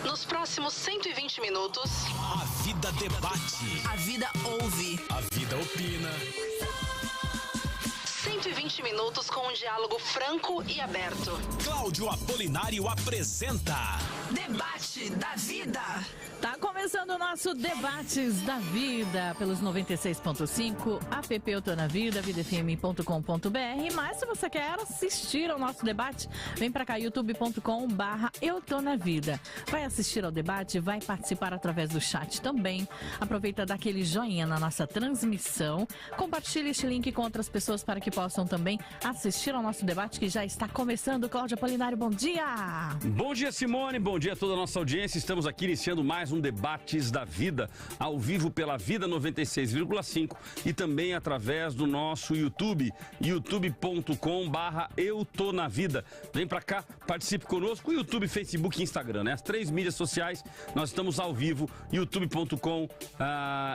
Nos próximos 120 minutos, a vida debate. A vida ouve. A vida opina. 120 minutos com um diálogo franco e aberto. Cláudio Apolinário apresenta Debate da Vida. Tá começando o nosso Debates da Vida pelos 96.5, app Eu Tô Na Vida, vidafm.com.br. Mas se você quer assistir ao nosso debate, vem pra cá, youtube.com/. Eu Tô Na Vida. Vai assistir ao debate, vai participar através do chat também. Aproveita daquele joinha na nossa transmissão. Compartilhe este link com outras pessoas para que possam também assistir ao nosso debate que já está começando. Cláudio Apolinário, bom dia! Bom dia, Simone, bom dia a toda a nossa audiência. Estamos aqui iniciando mais um Debates da Vida, ao vivo pela Vida 96,5 e também através do nosso YouTube, youtube.com/. Eu Tô Na Vida. Vem pra cá, participe conosco, YouTube, Facebook e Instagram, né? As 3 mídias sociais, nós estamos ao vivo, youtube.com,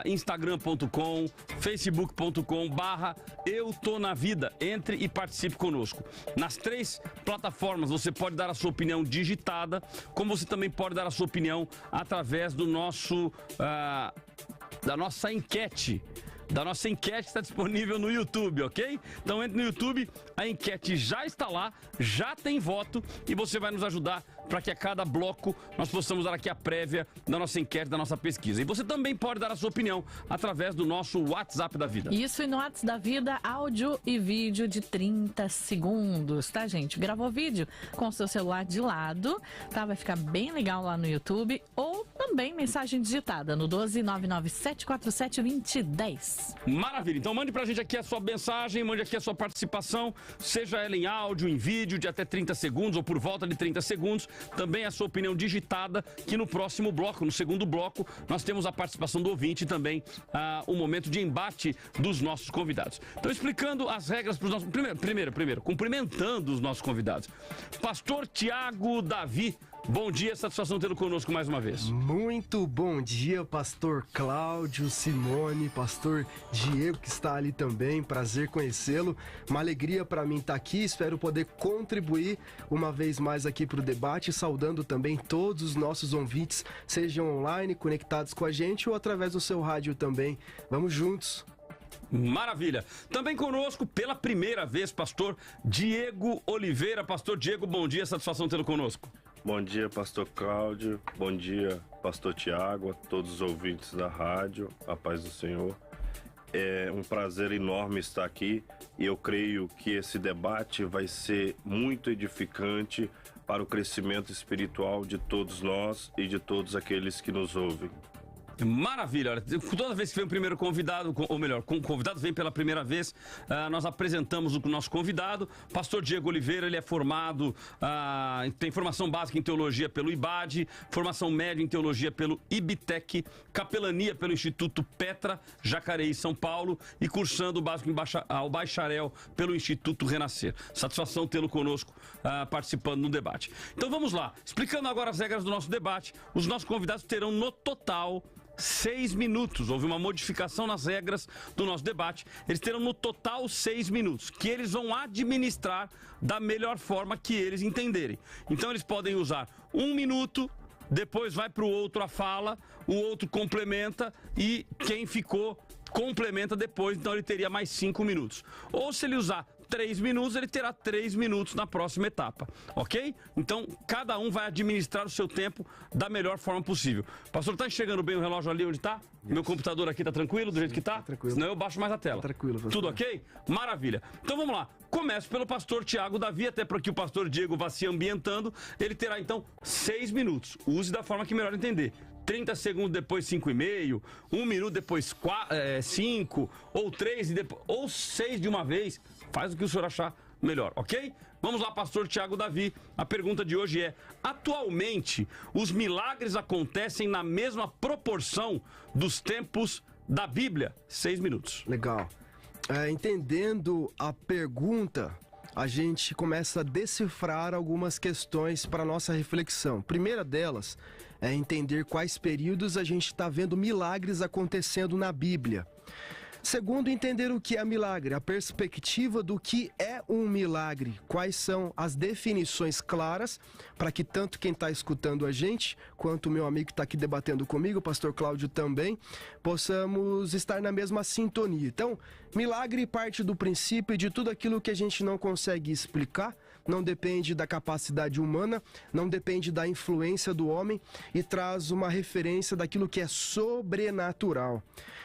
instagram.com, facebook.com/. Eu Tô Na Vida. Entre e participe conosco. Nas 3 plataformas você pode dar a sua opinião digitada, como você também pode dar a sua opinião através do nosso da nossa enquete. Da nossa enquete está disponível no YouTube, ok? Então entre no YouTube, a enquete já está lá, já tem voto e você vai nos ajudar para que a cada bloco nós possamos dar aqui a prévia da nossa enquete, da nossa pesquisa. E você também pode dar a sua opinião através do nosso WhatsApp da Vida. Isso, e no WhatsApp da Vida, áudio e vídeo de 30 segundos, tá, gente? Gravou vídeo com o seu celular de lado, tá? Vai ficar bem legal lá no YouTube. Ou também mensagem digitada no 12997472010. Maravilha, então mande pra gente aqui a sua mensagem, mande aqui a sua participação, seja ela em áudio, em vídeo, de até 30 segundos ou por volta de 30 segundos, também a sua opinião digitada, que no próximo bloco, no segundo bloco, nós temos a participação do ouvinte e também o momento de embate dos nossos convidados. Então explicando as regras para os nossos... Primeiro, cumprimentando os nossos convidados. Pastor Tiago Davi, bom dia, satisfação tê-lo conosco mais uma vez. Muito bom dia, pastor Cláudio, Simone, pastor Diego que está ali também, prazer conhecê-lo, uma alegria para mim estar aqui, espero poder contribuir uma vez mais aqui para o debate, saudando também todos os nossos ouvintes, sejam online, conectados com a gente ou através do seu rádio também, vamos juntos. Maravilha, também conosco pela primeira vez, pastor Diego Oliveira. Pastor Diego, bom dia, satisfação tê-lo conosco. Bom dia, pastor Cláudio, bom dia, pastor Tiago, a todos os ouvintes da rádio, a paz do Senhor. É um prazer enorme estar aqui e eu creio que esse debate vai ser muito edificante para o crescimento espiritual de todos nós e de todos aqueles que nos ouvem. Maravilha, olha, toda vez que vem o primeiro convidado, ou melhor, o convidado vem pela primeira vez, nós apresentamos o nosso convidado, pastor Diego Oliveira. Ele é formado, tem formação básica em teologia pelo IBAD, formação média em teologia pelo IBTEC, capelania pelo Instituto Petra, Jacareí, São Paulo, e cursando o básico ao bacharel pelo Instituto Renascer. Satisfação tê-lo conosco participando no debate. Então vamos lá, explicando agora as regras do nosso debate. Os nossos convidados terão no total 6 minutos, houve uma modificação nas regras do nosso debate. Eles terão no total 6 minutos, que eles vão administrar da melhor forma que eles entenderem. Então eles podem usar 1 minuto, depois vai para o outro a fala, o outro complementa e quem ficou complementa depois, então ele teria mais 5 minutos. Ou se ele usar 3 minutos, ele terá 3 minutos na próxima etapa, ok? Então, cada um vai administrar o seu tempo da melhor forma possível. Pastor, tá enxergando bem o relógio ali onde tá? Yes. Meu computador aqui tá tranquilo, do jeito que tá? Tranquilo. Senão eu baixo mais a tela. Tá tranquilo, pastor. Tudo ok? Maravilha. Então vamos lá. Começo pelo pastor Tiago Davi, até para que o pastor Diego vá se ambientando. Ele terá então 6 minutos. Use da forma que melhor entender. 30 segundos depois 5,5, 1 minuto depois 5, ou 3 ou 6 de uma vez. Faz o que o senhor achar melhor, ok? Vamos lá, pastor Tiago Davi. A pergunta de hoje é: atualmente os milagres acontecem na mesma proporção dos tempos da Bíblia? 6 minutos. Legal. Entendendo a pergunta, a gente começa a decifrar algumas questões para nossa reflexão. Primeira delas é entender quais períodos a gente está vendo milagres acontecendo na Bíblia. Segundo, entender o que é milagre, a perspectiva do que é um milagre? Quais são as definições claras para que tanto quem está escutando a gente, quanto o meu amigo que está aqui debatendo comigo, o pastor Cláudio também, possamos estar na mesma sintonia. Então, milagre parte do princípio de tudo aquilo que a gente não consegue explicar, não depende da capacidade humana, não depende da influência do homem e traz uma referência daquilo que é sobrenatural.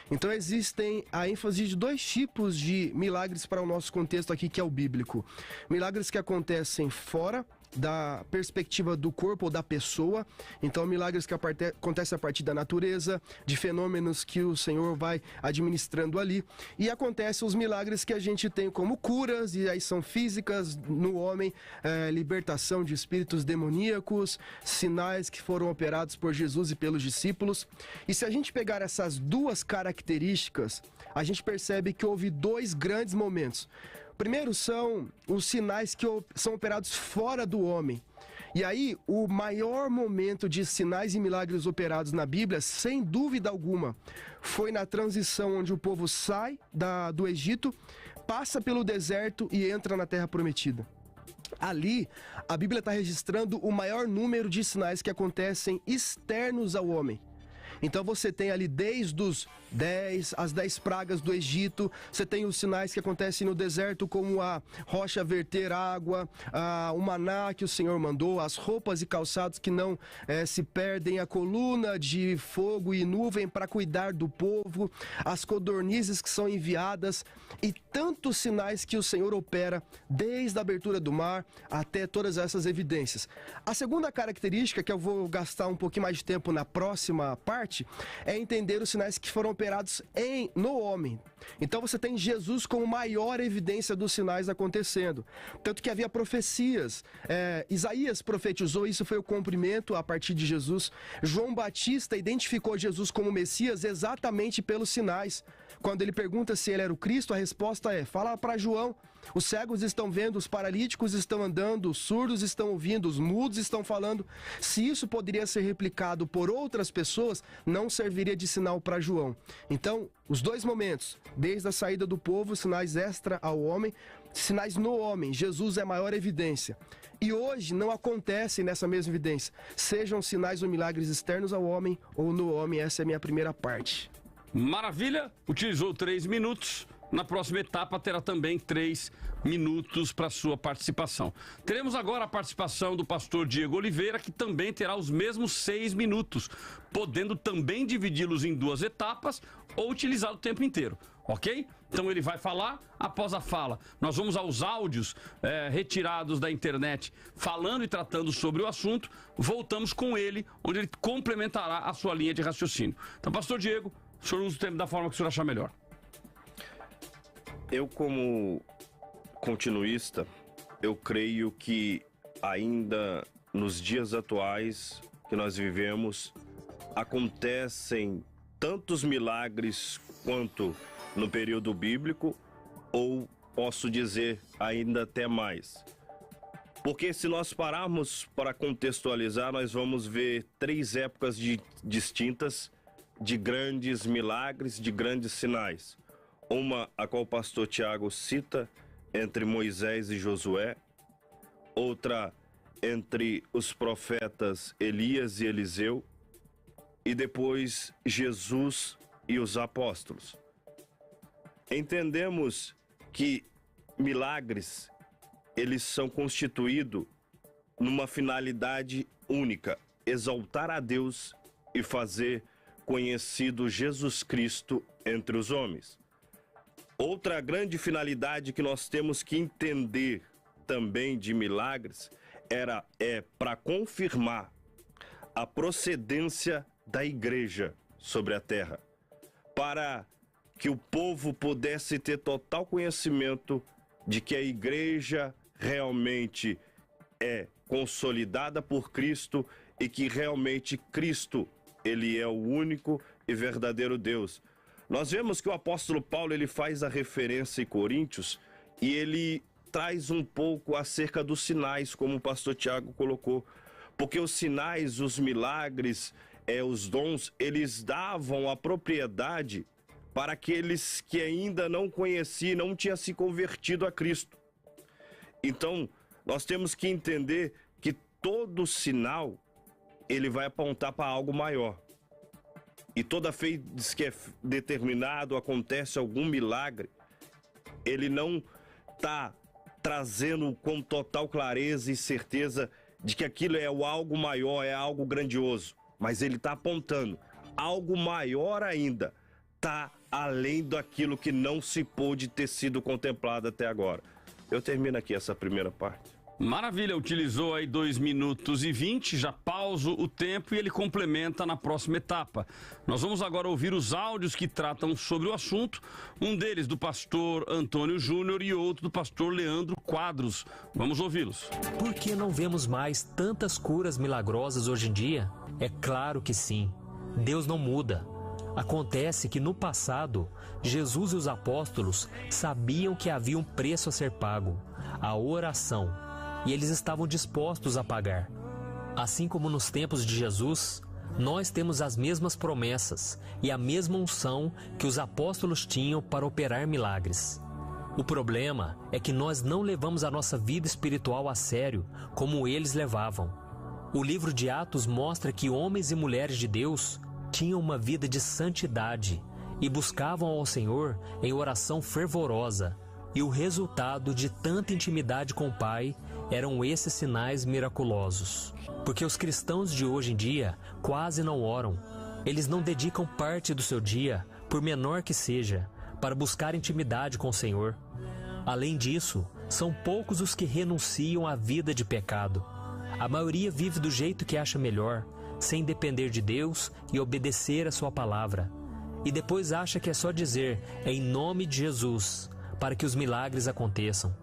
Então existem a ênfase de dois tipos de milagres para o nosso contexto aqui, que é o bíblico. Milagres que acontecem fora da perspectiva do corpo ou da pessoa. Então, milagres que acontecem a partir da natureza, de fenômenos que o Senhor vai administrando ali. E acontecem os milagres que a gente tem como curas, e aí são físicas no homem, libertação de espíritos demoníacos, sinais que foram operados por Jesus e pelos discípulos. E se a gente pegar essas duas características, a gente percebe que houve dois grandes momentos. Primeiro são os sinais que são operados fora do homem. E aí, o maior momento de sinais e milagres operados na Bíblia, sem dúvida alguma, foi na transição onde o povo sai do Egito, passa pelo deserto e entra na Terra Prometida. Ali, a Bíblia está registrando o maior número de sinais que acontecem externos ao homem. Então você tem ali desde as 10 pragas do Egito, você tem os sinais que acontecem no deserto, como a rocha verter água, o maná que o Senhor mandou, as roupas e calçados que não se perdem, a coluna de fogo e nuvem para cuidar do povo, as codornizes que são enviadas e tantos sinais que o Senhor opera desde a abertura do mar até todas essas evidências. A segunda característica, que eu vou gastar um pouquinho mais de tempo na próxima parte, é entender os sinais que foram operados no homem. Então você tem Jesus como maior evidência dos sinais acontecendo. Tanto que havia profecias. Isaías profetizou, isso foi o cumprimento a partir de Jesus. João Batista identificou Jesus como Messias exatamente pelos sinais. Quando ele pergunta se ele era o Cristo, a resposta é: fala para João. Os cegos estão vendo, os paralíticos estão andando, os surdos estão ouvindo, os mudos estão falando. Se isso poderia ser replicado por outras pessoas, não serviria de sinal para João. Então, os dois momentos, desde a saída do povo, sinais extra ao homem, sinais no homem, Jesus é a maior evidência. E hoje não acontece nessa mesma evidência, sejam sinais ou milagres externos ao homem ou no homem. Essa é a minha primeira parte. Maravilha, utilizou 3 minutos. Na próxima etapa terá também 3 minutos para sua participação. Teremos agora a participação do pastor Diego Oliveira, que também terá os mesmos 6 minutos, podendo também dividi-los em 2 etapas ou utilizar o tempo inteiro, ok? Então ele vai falar, após a fala nós vamos aos áudios retirados da internet, falando e tratando sobre o assunto, voltamos com ele, onde ele complementará a sua linha de raciocínio. Então, pastor Diego, o senhor usa o tempo da forma que o senhor achar melhor. Eu, como continuista, eu creio que ainda nos dias atuais que nós vivemos, acontecem tantos milagres quanto no período bíblico, ou posso dizer ainda até mais. Porque se nós pararmos para contextualizar, nós vamos ver 3 épocas distintas de grandes milagres, de grandes sinais. Uma a qual o pastor Tiago cita, entre Moisés e Josué. Outra entre os profetas Elias e Eliseu. E depois Jesus e os apóstolos. Entendemos que milagres, eles são constituídos numa finalidade única: exaltar a Deus e fazer conhecido Jesus Cristo entre os homens. Outra grande finalidade que nós temos que entender também de milagres é para confirmar a procedência da igreja sobre a terra, para que o povo pudesse ter total conhecimento de que a igreja realmente é consolidada por Cristo e que realmente Cristo, ele é o único e verdadeiro Deus. Nós vemos que o apóstolo Paulo, ele faz a referência em Coríntios e ele traz um pouco acerca dos sinais, como o pastor Tiago colocou. Porque os sinais, os milagres, os dons, eles davam a propriedade para aqueles que ainda não conheciam, não tinham se convertido a Cristo. Então, nós temos que entender que todo sinal, ele vai apontar para algo maior. E toda vez que é determinado, acontece algum milagre, ele não está trazendo com total clareza e certeza de que aquilo é algo maior, é algo grandioso. Mas ele está apontando algo maior ainda, está além daquilo que não se pôde ter sido contemplado até agora. Eu termino aqui essa primeira parte. Maravilha, utilizou aí 2 minutos e 20, já pauso o tempo e ele complementa na próxima etapa. Nós vamos agora ouvir os áudios que tratam sobre o assunto, um deles do pastor Antônio Júnior e outro do pastor Leandro Quadros. Vamos ouvi-los. Por que não vemos mais tantas curas milagrosas hoje em dia? É claro que sim, Deus não muda. Acontece que no passado, Jesus e os apóstolos sabiam que havia um preço a ser pago, a oração. E eles estavam dispostos a pagar. Assim como nos tempos de Jesus, nós temos as mesmas promessas e a mesma unção que os apóstolos tinham para operar milagres. O problema é que nós não levamos a nossa vida espiritual a sério como eles levavam. O livro de Atos mostra que homens e mulheres de Deus tinham uma vida de santidade e buscavam ao Senhor em oração fervorosa. E o resultado de tanta intimidade com o Pai eram esses sinais miraculosos. Porque os cristãos de hoje em dia quase não oram. Eles não dedicam parte do seu dia, por menor que seja, para buscar intimidade com o Senhor. Além disso, são poucos os que renunciam à vida de pecado. A maioria vive do jeito que acha melhor, sem depender de Deus e obedecer a sua palavra. E depois acha que é só dizer, em nome de Jesus, para que os milagres aconteçam.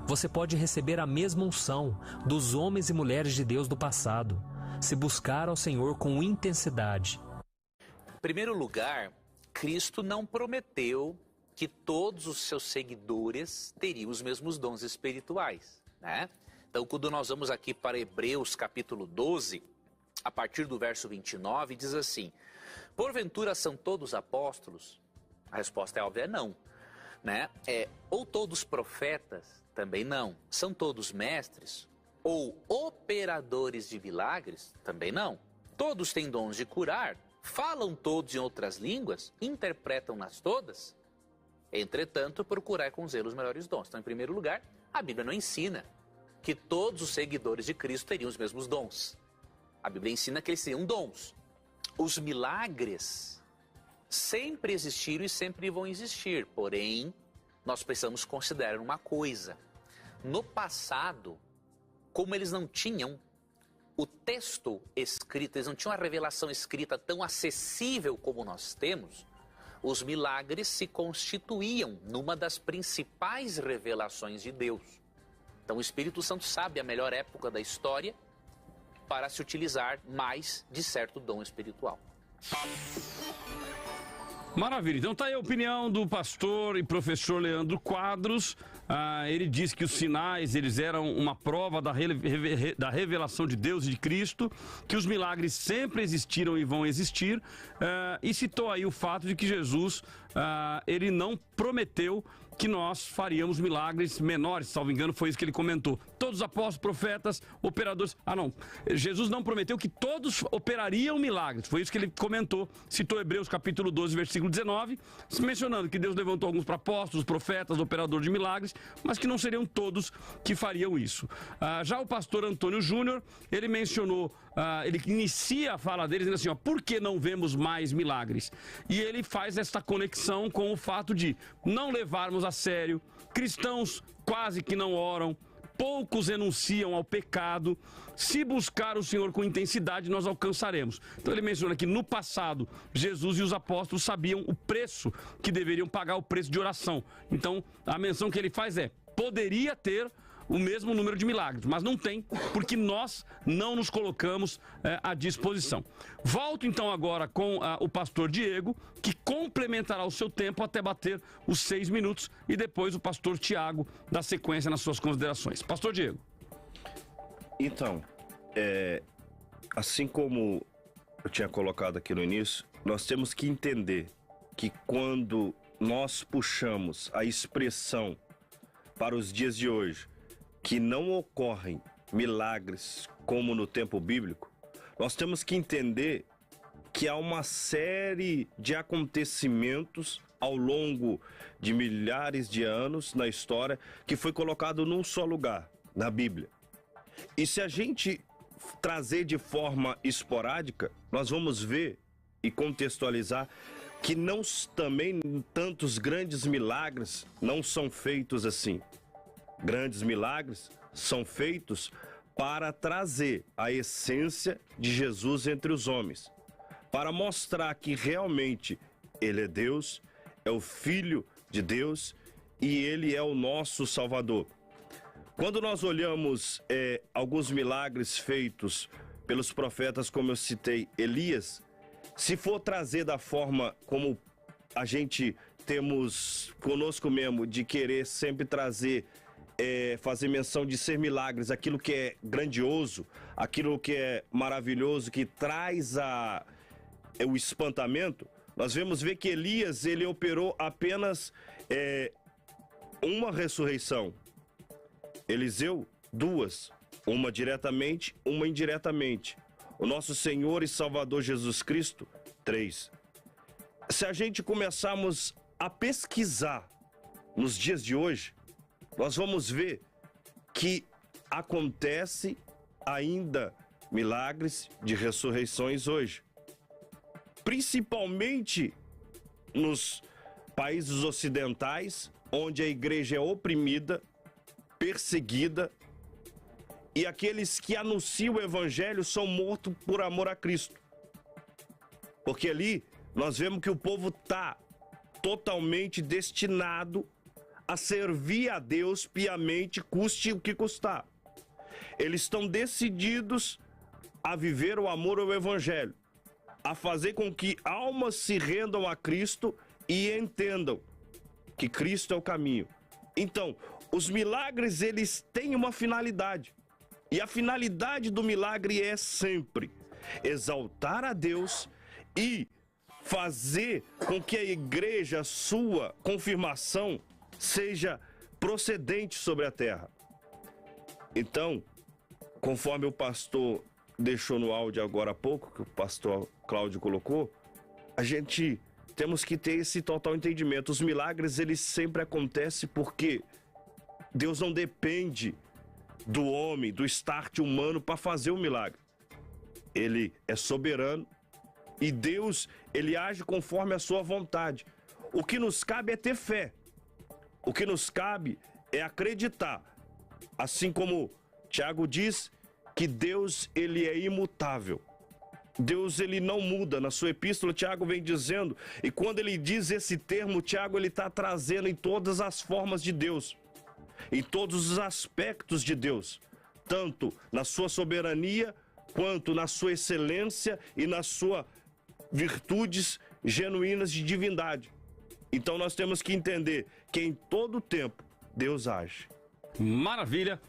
Você pode receber a mesma unção dos homens e mulheres de Deus do passado, se buscar ao Senhor com intensidade. Em primeiro lugar, Cristo não prometeu que todos os seus seguidores teriam os mesmos dons espirituais, né? Então, quando nós vamos aqui para Hebreus capítulo 12, a partir do verso 29, diz assim: porventura são todos apóstolos? A resposta é óbvia, não. Né? Ou todos profetas? Também não. São todos mestres? Ou operadores de milagres? Também não. Todos têm dons de curar? Falam todos em outras línguas? Interpretam-nas todas? Entretanto, procurai com zelo os melhores dons. Então, em primeiro lugar, a Bíblia não ensina que todos os seguidores de Cristo teriam os mesmos dons. A Bíblia ensina que eles teriam dons. Os milagres sempre existiram e sempre vão existir, porém, nós precisamos considerar uma coisa. No passado, como eles não tinham o texto escrito, eles não tinham a revelação escrita tão acessível como nós temos, os milagres se constituíam numa das principais revelações de Deus. Então o Espírito Santo sabe a melhor época da história para se utilizar mais de certo dom espiritual. Maravilha, então tá aí a opinião do pastor e professor Leandro Quadros. Ele diz que os sinais, eles eram uma prova da revelação de Deus e de Cristo, que os milagres sempre existiram e vão existir, e citou aí o fato de que Jesus, ele não prometeu que nós faríamos milagres menores, salvo engano, foi isso que ele comentou. Todos os apóstolos, profetas, operadores... Jesus não prometeu que todos operariam milagres, foi isso que ele comentou, citou Hebreus capítulo 12, versículo 19, mencionando que Deus levantou alguns para apóstolos, profetas, operadores de milagres, mas que não seriam todos que fariam isso. Já o pastor Antônio Júnior, ele mencionou, ele inicia a fala dele dizendo assim, por que não vemos mais milagres? E ele faz esta conexão com o fato de não levarmos a sério, cristãos quase que não oram, poucos renunciam ao pecado. Se buscar o Senhor com intensidade, nós alcançaremos. Então ele menciona que no passado, Jesus e os apóstolos sabiam o preço que deveriam pagar, o preço de oração. Então a menção que ele faz poderia ter o mesmo número de milagres, mas não tem, porque nós não nos colocamos à disposição. Volto então agora com o pastor Diego, que complementará o seu tempo até bater os 6 minutos, e depois o pastor Tiago dá sequência nas suas considerações. Pastor Diego. Então, assim como eu tinha colocado aqui no início, nós temos que entender que quando nós puxamos a expressão para os dias de hoje, que não ocorrem milagres como no tempo bíblico, nós temos que entender que há uma série de acontecimentos ao longo de milhares de anos na história que foi colocado num só lugar, na Bíblia. E se a gente trazer de forma esporádica, nós vamos ver e contextualizar que não também tantos grandes milagres não são feitos assim. Grandes milagres são feitos para trazer a essência de Jesus entre os homens, para mostrar que realmente Ele é Deus, é o Filho de Deus e Ele é o nosso Salvador. Quando nós olhamos alguns milagres feitos pelos profetas, como eu citei, Elias, se for trazer da forma como a gente temos conosco mesmo, de querer sempre trazer, fazer menção de ser milagres, aquilo que é grandioso, aquilo que é maravilhoso, que traz o espantamento, nós vemos ver que Elias, ele operou apenas uma ressurreição. Eliseu, 2, uma diretamente, uma indiretamente. O nosso Senhor e Salvador Jesus Cristo, 3. Se a gente começarmos a pesquisar nos dias de hoje, nós vamos ver que acontece ainda milagres de ressurreições hoje. Principalmente nos países ocidentais, onde a igreja é oprimida, perseguida, e aqueles que anunciam o evangelho são mortos por amor a Cristo. Porque ali nós vemos que o povo está totalmente destinado a servir a Deus piamente, custe o que custar. Eles estão decididos a viver o amor ao evangelho, a fazer com que almas se rendam a Cristo e entendam que Cristo é o caminho. Então, os milagres, eles têm uma finalidade. E a finalidade do milagre é sempre exaltar a Deus e fazer com que a igreja, sua confirmação, seja procedente sobre a terra. Então, conforme o pastor deixou no áudio agora há pouco, que o pastor Cláudio colocou, a gente temos que ter esse total entendimento. Os milagres, eles sempre acontecem porque Deus não depende do homem, do start humano para fazer o milagre. Ele é soberano e Deus, ele age conforme a sua vontade. O que nos cabe é ter fé. O que nos cabe é acreditar. Assim como Tiago diz que Deus, ele é imutável. Deus, ele não muda. Na sua epístola, Tiago vem dizendo, e quando ele diz esse termo, Tiago, ele está trazendo em todas as formas de Deus, em todos os aspectos de Deus, tanto na sua soberania, quanto na sua excelência e nas suas virtudes genuínas de divindade. Então nós temos que entender que em todo tempo Deus age. Maravilha.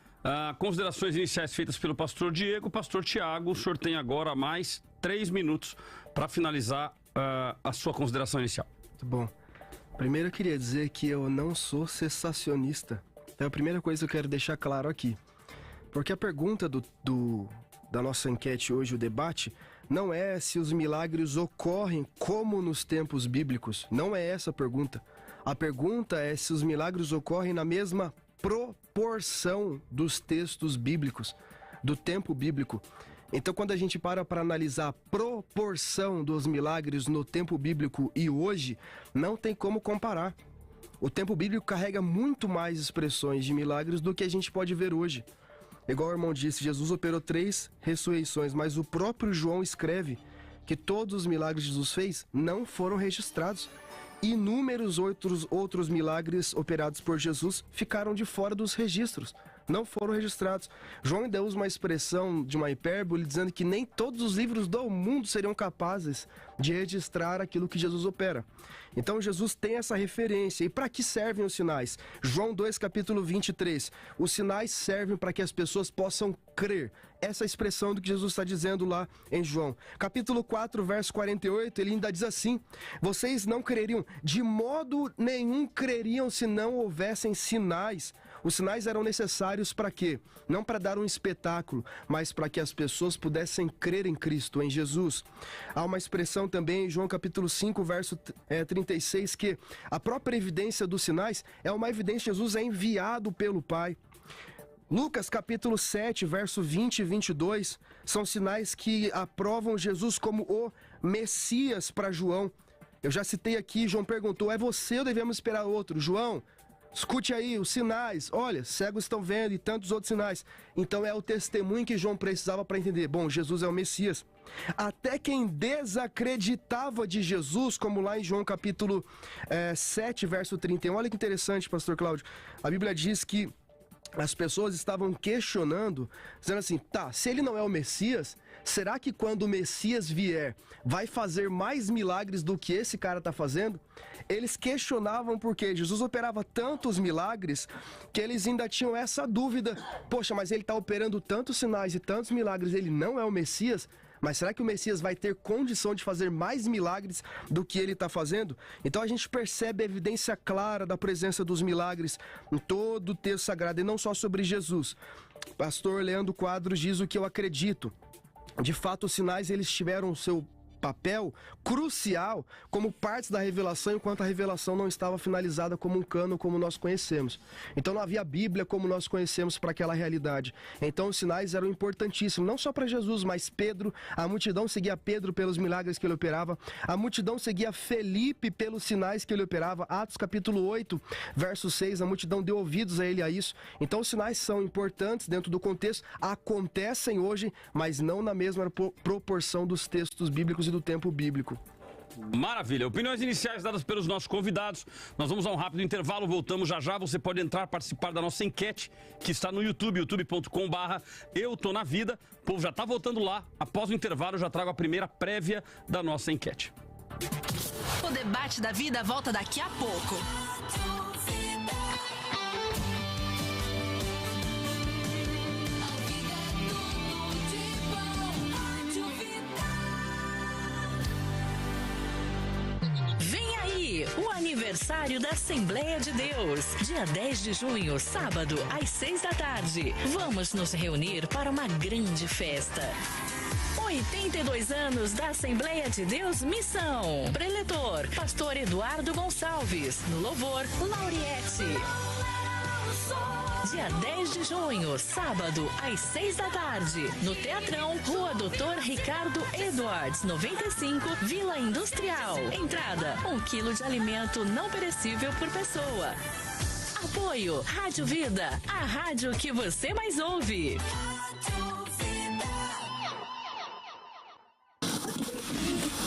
Considerações iniciais feitas pelo pastor Diego. Pastor Tiago, o senhor tem agora mais 3 minutos para finalizar a sua consideração inicial. Muito bom. Primeiro eu queria dizer que eu não sou cessacionista. É a primeira coisa que eu quero deixar claro aqui. Porque a pergunta da nossa enquete hoje, o debate, não é se os milagres ocorrem como nos tempos bíblicos. Não é essa a pergunta. A pergunta é se os milagres ocorrem na mesma proporção dos textos bíblicos, do tempo bíblico. Então, quando a gente para analisar a proporção dos milagres no tempo bíblico e hoje, não tem como comparar. O tempo bíblico carrega muito mais expressões de milagres do que a gente pode ver hoje. Igual o irmão disse, Jesus operou 3 ressurreições, mas o próprio João escreve que todos os milagres que Jesus fez não foram registrados. Inúmeros outros milagres operados por Jesus ficaram de fora dos registros, não foram registrados. João ainda usa uma expressão de uma hipérbole dizendo que nem todos os livros do mundo seriam capazes de registrar aquilo que Jesus opera. Então Jesus tem essa referência. E para que servem os sinais? João 2, capítulo 23. Os sinais servem para que as pessoas possam crer. Essa é a expressão do que Jesus está dizendo lá em João. Capítulo 4, verso 48, ele ainda diz assim: vocês não creriam, de modo nenhum creriam se não houvessem sinais. Os sinais eram necessários para quê? Não para dar um espetáculo, mas para que as pessoas pudessem crer em Cristo, em Jesus. Há uma expressão também em João capítulo 5, verso 36, que a própria evidência dos sinais é uma evidência que Jesus é enviado pelo Pai. Lucas capítulo 7, verso 20 e 22, são sinais que aprovam Jesus como o Messias para João. Eu já citei aqui, João perguntou, é você ou devemos esperar outro? João, escute aí os sinais, olha, cegos estão vendo e tantos outros sinais. Então é o testemunho que João precisava para entender, bom, Jesus é o Messias. Até quem desacreditava de Jesus, como lá em João capítulo 7, verso 31, olha que interessante, pastor Cláudio, a Bíblia diz que as pessoas estavam questionando, dizendo assim, tá, se ele não é o Messias, será que quando o Messias vier, vai fazer mais milagres do que esse cara está fazendo? Eles questionavam porque Jesus operava tantos milagres que eles ainda tinham essa dúvida. Poxa, mas ele está operando tantos sinais e tantos milagres, ele não é o Messias? Mas será que o Messias vai ter condição de fazer mais milagres do que ele está fazendo? Então a gente percebe a evidência clara da presença dos milagres em todo o texto sagrado, e não só sobre Jesus. Pastor Leandro Quadros diz o que eu acredito. De fato, os sinais eles tiveram o seu papel crucial como partes da revelação, enquanto a revelação não estava finalizada como um cano como nós conhecemos. Então não havia Bíblia como nós conhecemos para aquela realidade. Então os sinais eram importantíssimos, não só para Jesus, mas Pedro, a multidão seguia Pedro pelos milagres que ele operava, a multidão seguia Felipe pelos sinais que ele operava. Atos capítulo 8, verso 6, a multidão deu ouvidos a ele a isso. Então os sinais são importantes dentro do contexto, acontecem hoje, mas não na mesma proporção dos textos bíblicos e do tempo bíblico. Maravilha. Opiniões iniciais dadas pelos nossos convidados. Nós vamos a um rápido intervalo, voltamos já já. Você pode entrar, participar da nossa enquete, que está no YouTube, youtube.com/EuToNaVida. O povo já está votando lá. Após o intervalo, eu já trago a primeira prévia da nossa enquete. O debate da vida volta daqui a pouco. O aniversário da Assembleia de Deus, dia 10 de junho, sábado, às 6 da tarde. Vamos nos reunir para uma grande festa. 82 anos da Assembleia de Deus Missão. Preletor, pastor Eduardo Gonçalves. No louvor, Lauriette. Dia 10 de junho, sábado, às 6 da tarde, no Teatrão, Rua Doutor Ricardo Edwards, 95, Vila Industrial. Entrada, 1 quilo de alimento não perecível por pessoa. Apoio, Rádio Vida, a rádio que você mais ouve.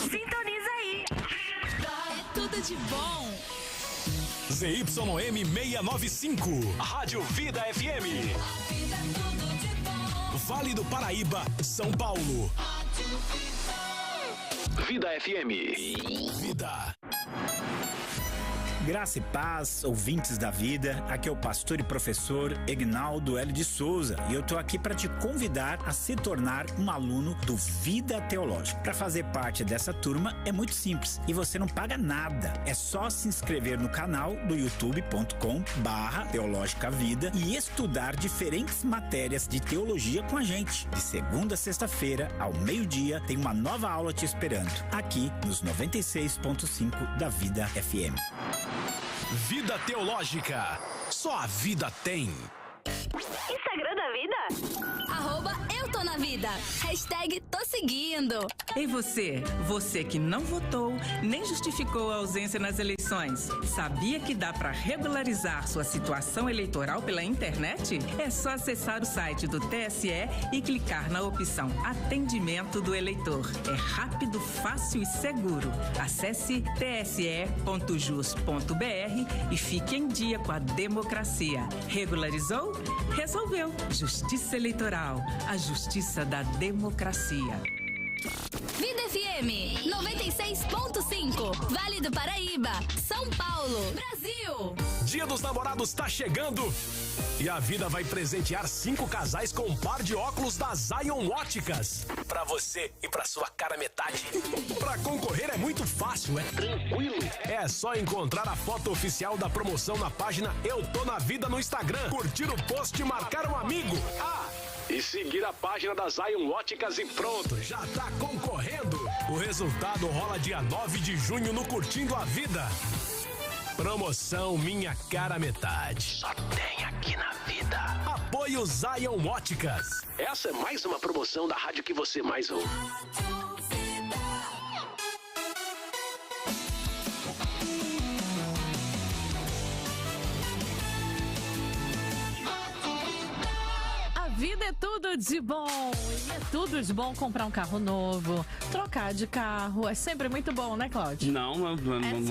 Sintoniza aí. É tudo de bom. ZYM 695, Rádio Vida FM. Vale do Paraíba, São Paulo. Vida FM. Vida. Graça e paz, ouvintes da vida, aqui é o pastor e professor Egnaldo L. de Souza e eu tô aqui para te convidar a se tornar um aluno do Vida Teológica. Para fazer parte dessa turma é muito simples e você não paga nada, é só se inscrever no canal do youtube.com/Teológica Vida e estudar diferentes matérias de teologia com a gente. De segunda a sexta-feira, ao meio-dia, tem uma nova aula te esperando, aqui nos 96.5 da Vida FM. Vida Teológica. Só a vida tem. Instagram da Vida? @EuToNaVida. Hashtag tô seguindo. E você? Você que não votou, nem justificou a ausência nas eleições. Sabia que dá para regularizar sua situação eleitoral pela internet? É só acessar o site do TSE e clicar na opção Atendimento do Eleitor. É rápido, fácil e seguro. Acesse tse.jus.br e fique em dia com a democracia. Regularizou? Resolveu. Justiça Eleitoral. A justiça da democracia. Vida FM 96.5, Vale do Paraíba, São Paulo, Brasil. Dia dos Namorados tá chegando e a Vida vai presentear 5 casais com um par de óculos da Zion Óticas. Pra você e pra sua cara metade. Pra concorrer é muito fácil, é tranquilo. É só encontrar a foto oficial da promoção na página Eu Tô Na Vida no Instagram, curtir o post e marcar um amigo. E seguir a página da Zion Óticas e pronto, já tá concorrendo. O resultado rola dia 9 de junho no Curtindo a Vida. Promoção Minha Cara Metade. Só tem aqui na Vida. Apoio Zion Óticas. Essa é mais uma promoção da rádio que você mais ouve. Vida é tudo de bom, e é tudo de bom comprar um carro novo, trocar de carro, é sempre muito bom, né, Cláudio? Não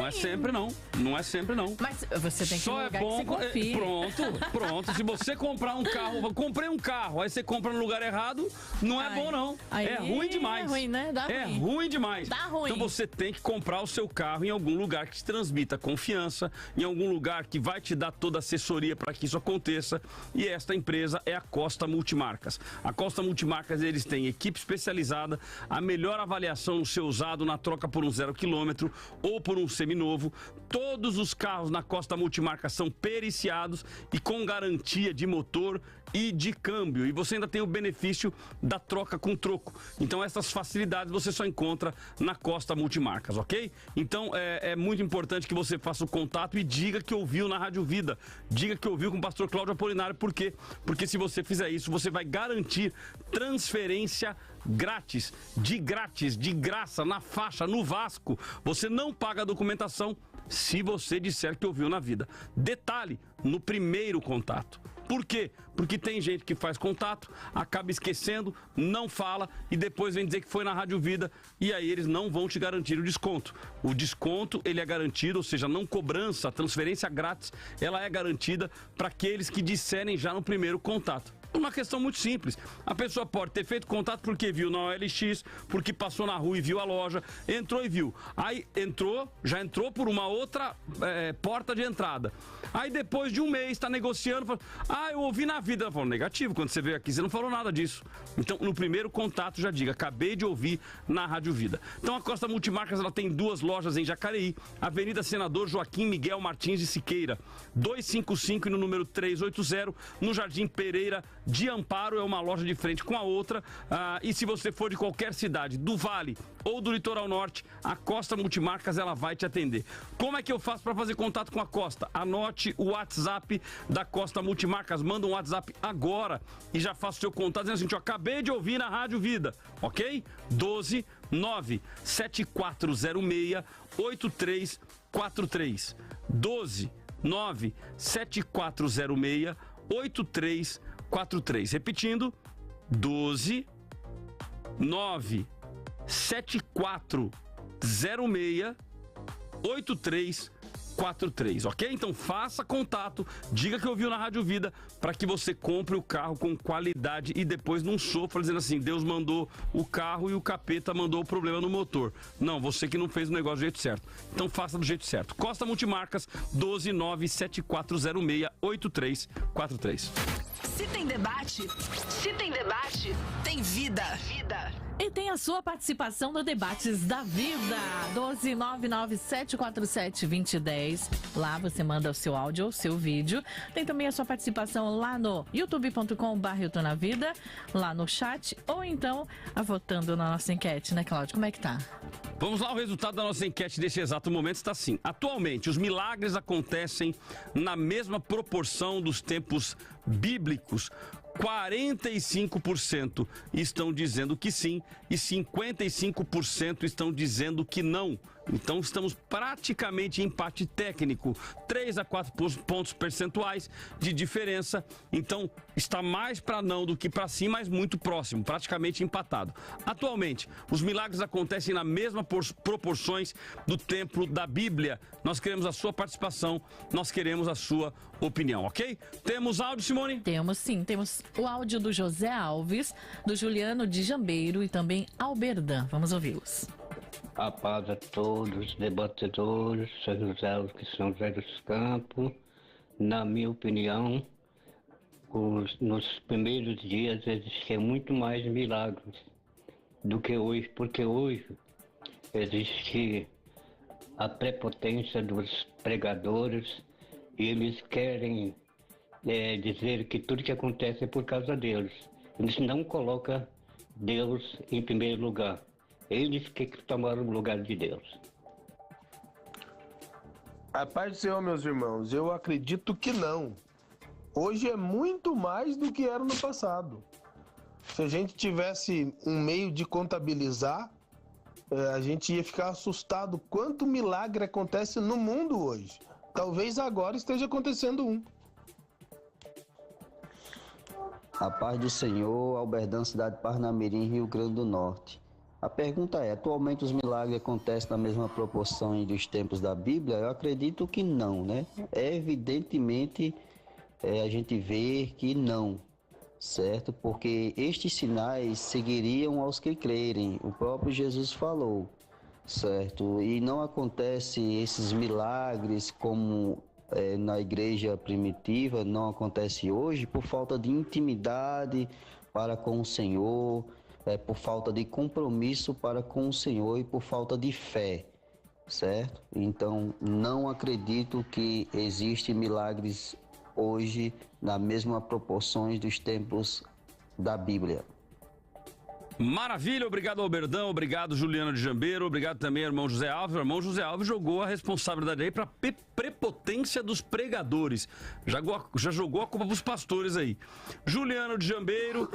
é sempre não, não é sempre não. Mas você tem que só ir num lugar é bom, que você confie. Pronto, se você comprar um carro, comprei um carro, aí você compra no lugar errado, não é bom não, é ruim demais. É ruim, né? Ruim demais. Dá ruim. Então você tem que comprar o seu carro em algum lugar que te transmita confiança, em algum lugar que vai te dar toda a assessoria para que isso aconteça, e esta empresa é a Costa Multimarcas. A Costa Multimarcas, eles têm equipe especializada, a melhor avaliação no seu usado na troca por um 0 km ou por um seminovo. Todos os carros na Costa Multimarcas são periciados e com garantia de motor e de câmbio. E você ainda tem o benefício da troca com troco. Então essas facilidades você só encontra na Costa Multimarcas, ok? Então é muito importante que você faça o contato e diga que ouviu na Rádio Vida. Diga que ouviu com o pastor Cláudio Apolinário. Por quê? Porque se você fizer isso, você vai garantir transferência grátis, de graça, na faixa, no Vasco. Você não paga a documentação se você disser que ouviu na Vida. Detalhe, no primeiro contato. Por quê? Porque tem gente que faz contato, acaba esquecendo, não fala e depois vem dizer que foi na Rádio Vida e aí eles não vão te garantir o desconto. O desconto, ele é garantido, ou seja, não cobrança, transferência grátis, ela é garantida para aqueles que disserem já no primeiro contato. Uma questão muito simples. A pessoa pode ter feito contato porque viu na OLX, porque passou na rua e viu a loja, entrou e viu. Aí já entrou por uma outra porta de entrada. Aí depois de um mês está negociando, fala, eu ouvi na Vida. Ela falou, negativo, quando você veio aqui você não falou nada disso. Então no primeiro contato já diga, acabei de ouvir na Rádio Vida. Então a Costa Multimarcas, ela tem 2 lojas em Jacareí, Avenida Senador Joaquim Miguel Martins de Siqueira, 255 e no número 380, no Jardim Pereira de Amparo, é uma loja de frente com a outra. E se você for de qualquer cidade do Vale ou do Litoral Norte, a Costa Multimarcas, ela vai te atender. Como é que eu faço para fazer contato com a Costa? Anote o WhatsApp da Costa Multimarcas, manda um WhatsApp agora e já faça o seu contato dizendo assim, eu acabei de ouvir na Rádio Vida, ok? 12 9 7406 8343 12 9 7406 8343. Repetindo, 12 9 7406 8343, ok? Então faça contato, diga que ouviu na Rádio Vida para que você compre o carro com qualidade e depois não sofra dizendo assim, Deus mandou o carro e o capeta mandou o problema no motor. Não, você que não fez o negócio do jeito certo. Então faça do jeito certo. Costa Multimarcas, 12 9 7406 8343. Se tem debate, tem vida. E tem a sua participação no Debates da Vida, 12997472010. Lá você manda o seu áudio ou o seu vídeo. Tem também a sua participação lá no youtube.com/eutonavida, lá no chat, ou então votando na nossa enquete, né, Cláudio? Como é que tá? Vamos lá, o resultado da nossa enquete desse exato momento está assim. Atualmente, os milagres acontecem na mesma proporção dos tempos bíblicos. 45% estão dizendo que sim e 55% estão dizendo que não. Então estamos praticamente em empate técnico, 3 a 4 pontos percentuais de diferença. Então está mais para não do que para sim, mas muito próximo, praticamente empatado. Atualmente, os milagres acontecem na mesma proporções do templo da Bíblia. Nós queremos a sua participação, nós queremos a sua opinião, ok? Temos áudio, Simone? Temos sim, temos o áudio do José Alves, do Juliano de Jambeiro e também Alberdan. Vamos ouvi-los. A paz a todos, debatedores, José que são José dos Campos. Na minha opinião, nos primeiros dias existiam muito mais milagres do que hoje, porque hoje existe a prepotência dos pregadores e eles querem dizer que tudo que acontece é por causa deles. Eles não colocam Deus em primeiro lugar. Eles que tomaram o lugar de Deus. A paz do Senhor, meus irmãos, eu acredito que não. Hoje é muito mais do que era no passado. Se a gente tivesse um meio de contabilizar, a gente ia ficar assustado quanto milagre acontece no mundo hoje. Talvez agora esteja acontecendo um. A paz do Senhor, Alberdan, cidade de Parnamirim, Rio Grande do Norte. A pergunta é, atualmente os milagres acontecem na mesma proporção dos tempos da Bíblia? Eu acredito que não, né? Evidentemente, a gente vê que não, certo? Porque estes sinais seguiriam aos que crerem, o próprio Jesus falou, certo? E não acontece esses milagres como na igreja primitiva, não acontece hoje por falta de intimidade para com o Senhor, por falta de compromisso para com o Senhor e por falta de fé, certo? Então, não acredito que existem milagres hoje na mesma proporções dos tempos da Bíblia. Maravilha, obrigado Alberdan, obrigado Juliano de Jambeiro, obrigado também irmão José Alves. O irmão José Alves jogou a responsabilidade aí para prepotência dos pregadores, já jogou a culpa para os pastores aí. Juliano de Jambeiro,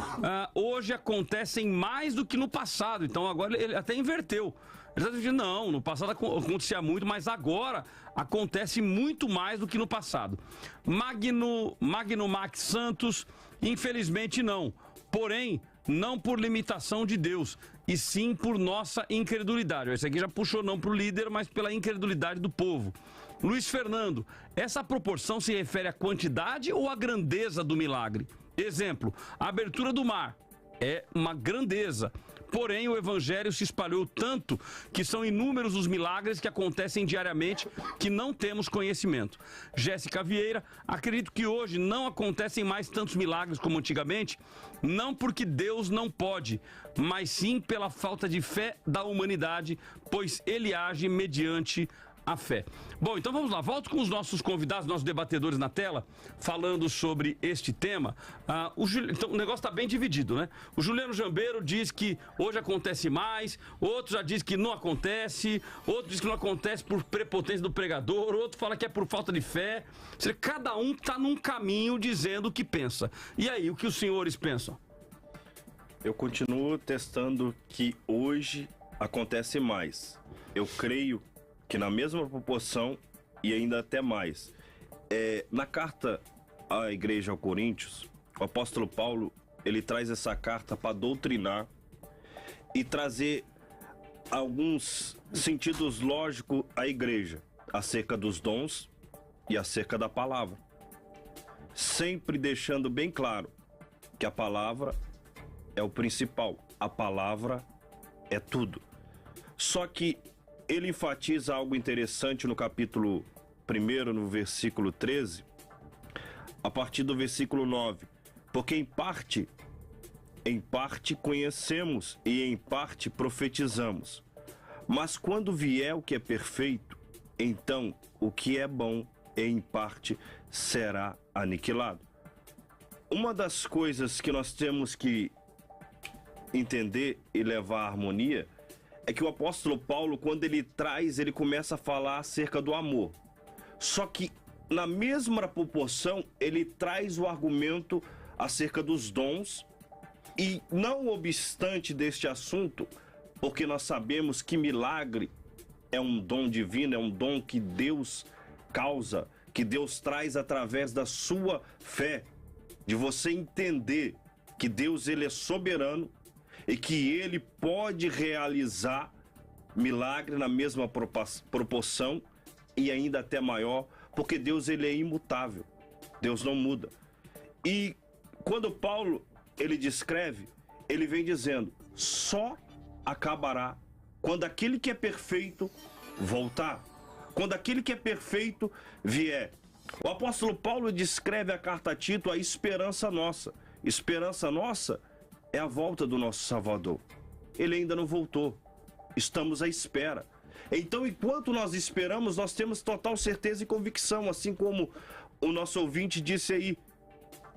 hoje acontecem mais do que no passado, então agora ele até inverteu. Ele está dizendo, não, no passado acontecia muito, mas agora acontece muito mais do que no passado. Magno Max Santos, infelizmente não, porém, não por limitação de Deus, e sim por nossa incredulidade. Esse aqui já puxou não para o líder, mas pela incredulidade do povo. Luiz Fernando, essa proporção se refere à quantidade ou à grandeza do milagre? Exemplo, a abertura do mar é uma grandeza. Porém, o evangelho se espalhou tanto que são inúmeros os milagres que acontecem diariamente que não temos conhecimento. Jéssica Vieira, acredito que hoje não acontecem mais tantos milagres como antigamente, não porque Deus não pode, mas sim pela falta de fé da humanidade, pois ele age mediante a fé. Bom, então vamos lá, volto com os nossos convidados, nossos debatedores na tela, falando sobre este tema. Então o negócio está bem dividido, né? O Juliano Jambeiro diz que hoje acontece mais, outro já diz que não acontece, outro diz que não acontece por prepotência do pregador, outro fala que é por falta de fé. Ou seja, cada um está num caminho dizendo o que pensa. E aí, o que os senhores pensam? Eu continuo testando que hoje acontece mais. Eu creio que na mesma proporção e ainda até mais. Na carta à igreja ao Coríntios, o apóstolo Paulo, ele traz essa carta para doutrinar e trazer alguns sentidos lógicos à igreja, acerca dos dons e acerca da palavra. Sempre deixando bem claro que a palavra é o principal, a palavra é tudo. Só que ele enfatiza algo interessante no capítulo 1, no versículo 13, a partir do versículo 9. Porque em parte conhecemos e em parte profetizamos. Mas quando vier o que é perfeito, então o que é bom em parte será aniquilado. Uma das coisas que nós temos que entender e levar à harmonia é que o apóstolo Paulo, quando ele começa a falar acerca do amor. Só que, na mesma proporção, ele traz o argumento acerca dos dons e, não obstante deste assunto, porque nós sabemos que milagre é um dom divino, é um dom que Deus causa, que Deus traz através da sua fé, de você entender que Deus ele é soberano e que ele pode realizar milagre na mesma proporção e ainda até maior, porque Deus ele é imutável, Deus não muda. E quando Paulo ele descreve, ele vem dizendo, só acabará quando aquele que é perfeito voltar, quando aquele que é perfeito vier. O apóstolo Paulo descreve a carta a Tito a esperança nossa. Esperança nossa é a volta do nosso Salvador. Ele ainda não voltou. Estamos à espera. Então, enquanto nós esperamos, nós temos total certeza e convicção, assim como o nosso ouvinte disse aí.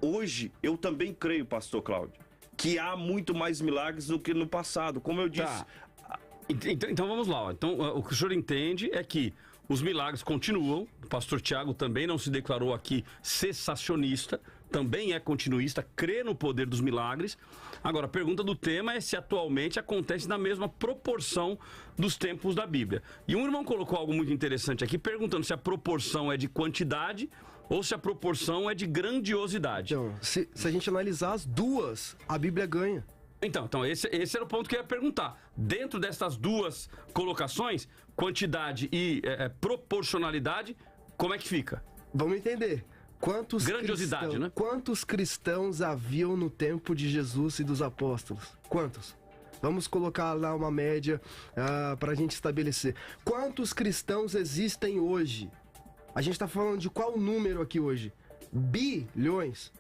Hoje, eu também creio, pastor Cláudio, que há muito mais milagres do que no passado, como eu disse. Tá. Então vamos lá. Então, o que o senhor entende é que os milagres continuam. O pastor Tiago também não se declarou aqui cessacionista, também é continuista, crê no poder dos milagres. Agora, a pergunta do tema é se atualmente acontece na mesma proporção dos tempos da Bíblia. E um irmão colocou algo muito interessante aqui, perguntando se a proporção é de quantidade ou se a proporção é de grandiosidade. Então, se a gente analisar as duas, a Bíblia ganha. Então esse era o ponto que eu ia perguntar. Dentro dessas duas colocações, quantidade e proporcionalidade, como é que fica? Vamos entender. Grandiosidade, né? Quantos cristãos haviam no tempo de Jesus e dos apóstolos? Quantos? Vamos colocar lá uma média para a gente estabelecer. Quantos cristãos existem hoje? A gente está falando de qual número aqui hoje? Bilhões.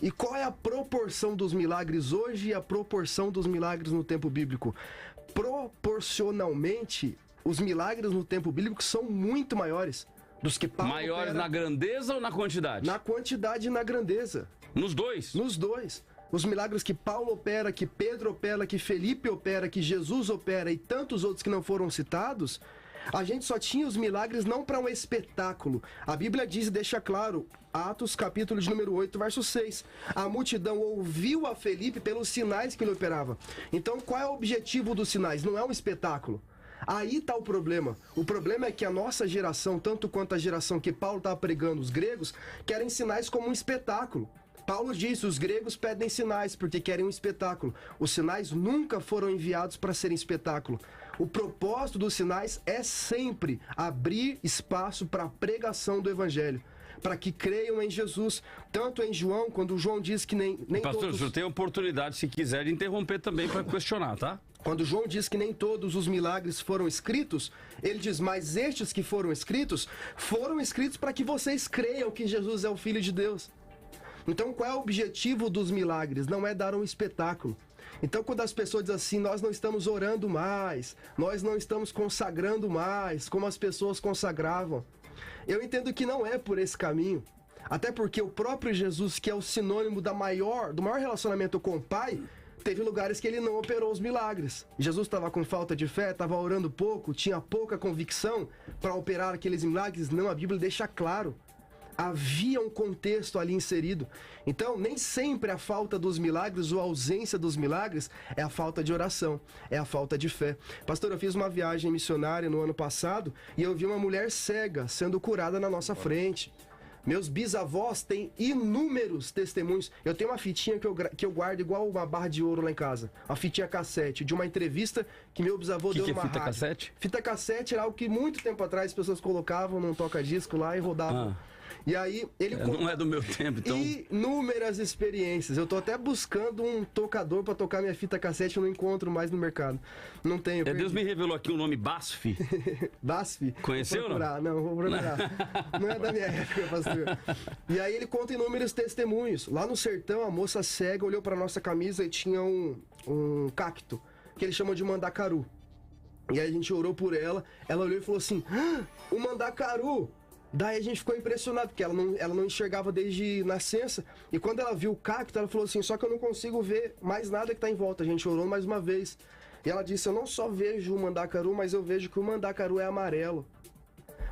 E qual é a proporção dos milagres hoje e a proporção dos milagres no tempo bíblico? Proporcionalmente, os milagres no tempo bíblico são muito maiores dos que Paulo maiores na grandeza ou na quantidade? Na quantidade e na grandeza. Nos dois? Nos dois. Os milagres que Paulo opera, que Pedro opera, que Felipe opera, que Jesus opera e tantos outros que não foram citados, a gente só tinha os milagres não para um espetáculo. A Bíblia diz e deixa claro, Atos capítulo de número 8, verso 6. A multidão ouviu a Felipe pelos sinais que ele operava. Então qual é o objetivo dos sinais? Não é um espetáculo. Aí está o problema. O problema é que a nossa geração, tanto quanto a geração que Paulo estava pregando, os gregos, querem sinais como um espetáculo. Paulo disse, os gregos pedem sinais porque querem um espetáculo. Os sinais nunca foram enviados para serem espetáculo. O propósito dos sinais é sempre abrir espaço para a pregação do evangelho, para que creiam em Jesus. Tanto em João, quando João diz que nem Pastor, todos... o senhor tem a oportunidade, se quiser, de interromper também para questionar, tá? Quando João diz que nem todos os milagres foram escritos, ele diz, mas estes que foram escritos para que vocês creiam que Jesus é o Filho de Deus. Então, qual é o objetivo dos milagres? Não é dar um espetáculo. Então, quando as pessoas dizem assim, nós não estamos orando mais, nós não estamos consagrando mais, como as pessoas consagravam, eu entendo que não é por esse caminho. Até porque o próprio Jesus, que é o sinônimo do maior relacionamento com o Pai, teve lugares que ele não operou os milagres. Jesus estava com falta de fé, estava orando pouco, tinha pouca convicção para operar aqueles milagres. Não, a Bíblia deixa claro. Havia um contexto ali inserido. Então, nem sempre a falta dos milagres ou a ausência dos milagres é a falta de oração, é a falta de fé. Pastor, eu fiz uma viagem missionária no ano passado e eu vi uma mulher cega sendo curada na nossa frente. Meus bisavós têm inúmeros testemunhos. Eu tenho uma fitinha que eu guardo igual uma barra de ouro lá em casa. Uma fitinha cassete de uma entrevista que meu bisavô deu numa rádio. Fita cassete? Fita cassete era algo que muito tempo atrás as pessoas colocavam num toca-disco lá e rodavam. E aí ele não é do meu tempo, então. Inúmeras experiências. Eu tô até buscando um tocador para tocar minha fita cassete, eu não encontro mais no mercado. Não tenho. Deus me revelou aqui o nome Basf. Basf? Conheceu ou não? Não, vou procurar. Não é da minha época, pastor. E aí ele conta inúmeros testemunhos. Lá no sertão, a moça cega olhou para nossa camisa e tinha um cacto, que eles chamam de mandacaru. E aí a gente orou por ela, ela olhou e falou assim, o mandacaru! Daí a gente ficou impressionado, porque ela não enxergava desde nascença. E quando ela viu o cacto, ela falou assim, só que eu não consigo ver mais nada que está em volta. A gente orou mais uma vez. E ela disse, eu não só vejo o mandacaru, mas eu vejo que o mandacaru é amarelo.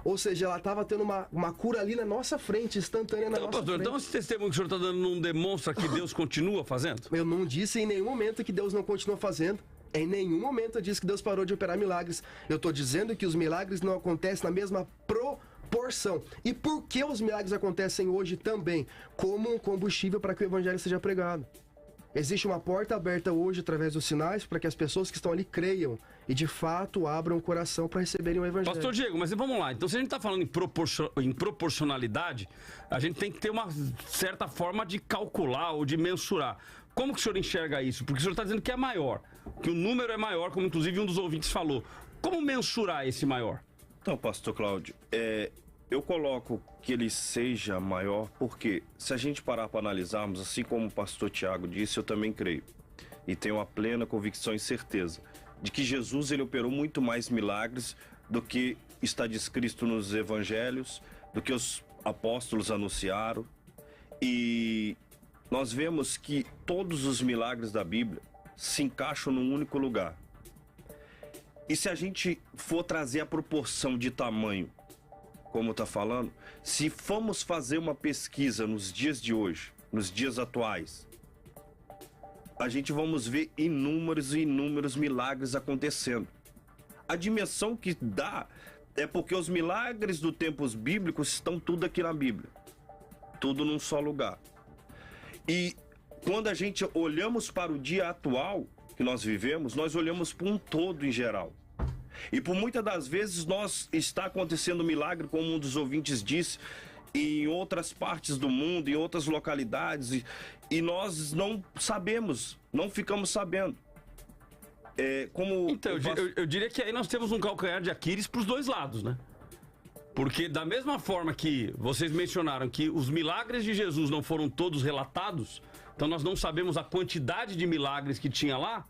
Ou seja, ela estava tendo uma cura ali na nossa frente, instantânea na nossa frente. Então esse testemunho que o senhor está dando não demonstra que Deus continua fazendo? Eu não disse em nenhum momento que Deus não continua fazendo. Em nenhum momento eu disse que Deus parou de operar milagres. Eu estou dizendo que os milagres não acontecem na mesma proporção. E por que os milagres acontecem hoje também? Como um combustível para que o evangelho seja pregado. Existe uma porta aberta hoje através dos sinais para que as pessoas que estão ali creiam e de fato abram o coração para receberem o evangelho. Pastor Diego, mas vamos lá. Então, se a gente está falando em proporcionalidade, a gente tem que ter uma certa forma de calcular ou de mensurar. Como que o senhor enxerga isso? Porque o senhor está dizendo que é maior, que o número é maior, como inclusive um dos ouvintes falou. Como mensurar esse maior? Então, pastor Cláudio, eu coloco que ele seja maior porque, se a gente parar para analisarmos, assim como o pastor Tiago disse, eu também creio. E tenho a plena convicção e certeza de que Jesus ele operou muito mais milagres do que está descrito nos evangelhos, do que os apóstolos anunciaram. E nós vemos que todos os milagres da Bíblia se encaixam num único lugar. E se a gente for trazer a proporção de tamanho, como está falando, se formos fazer uma pesquisa nos dias de hoje, nos dias atuais, a gente vamos ver inúmeros e inúmeros milagres acontecendo. A dimensão que dá é porque os milagres dos tempos bíblicos estão tudo aqui na Bíblia. Tudo num só lugar. E quando a gente olhamos para o dia atual que nós vivemos, nós olhamos para um todo em geral. E por muitas das vezes está acontecendo milagre, como um dos ouvintes disse, em outras partes do mundo, em outras localidades, e nós não sabemos, não ficamos sabendo. Então, eu diria que aí nós temos um calcanhar de Aquiles para os dois lados, né? Porque da mesma forma que vocês mencionaram que os milagres de Jesus não foram todos relatados, então nós não sabemos a quantidade de milagres que tinha lá,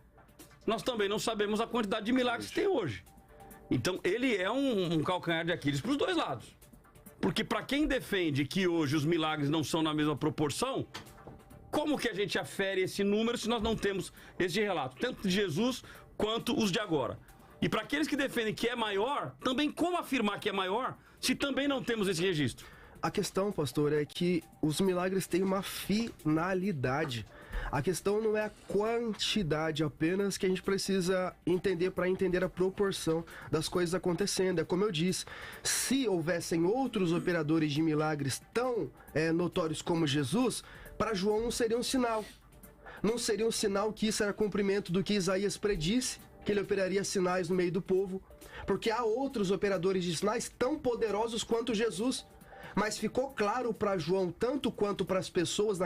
nós também não sabemos a quantidade de milagres que tem hoje. Então ele é um calcanhar de Aquiles para os dois lados. Porque para quem defende que hoje os milagres não são na mesma proporção, como que a gente afere esse número se nós não temos esse relato, tanto de Jesus quanto os de agora? E para aqueles que defendem que é maior, também como afirmar que é maior se também não temos esse registro? A questão, pastor, é que os milagres têm uma finalidade. A questão não é a quantidade apenas que a gente precisa entender para entender a proporção das coisas acontecendo. É como eu disse, se houvessem outros operadores de milagres tão notórios como Jesus, para João não seria um sinal. Não seria um sinal que isso era cumprimento do que Isaías predisse, que ele operaria sinais no meio do povo. Porque há outros operadores de sinais tão poderosos quanto Jesus. Mas ficou claro para João, tanto quanto para as pessoas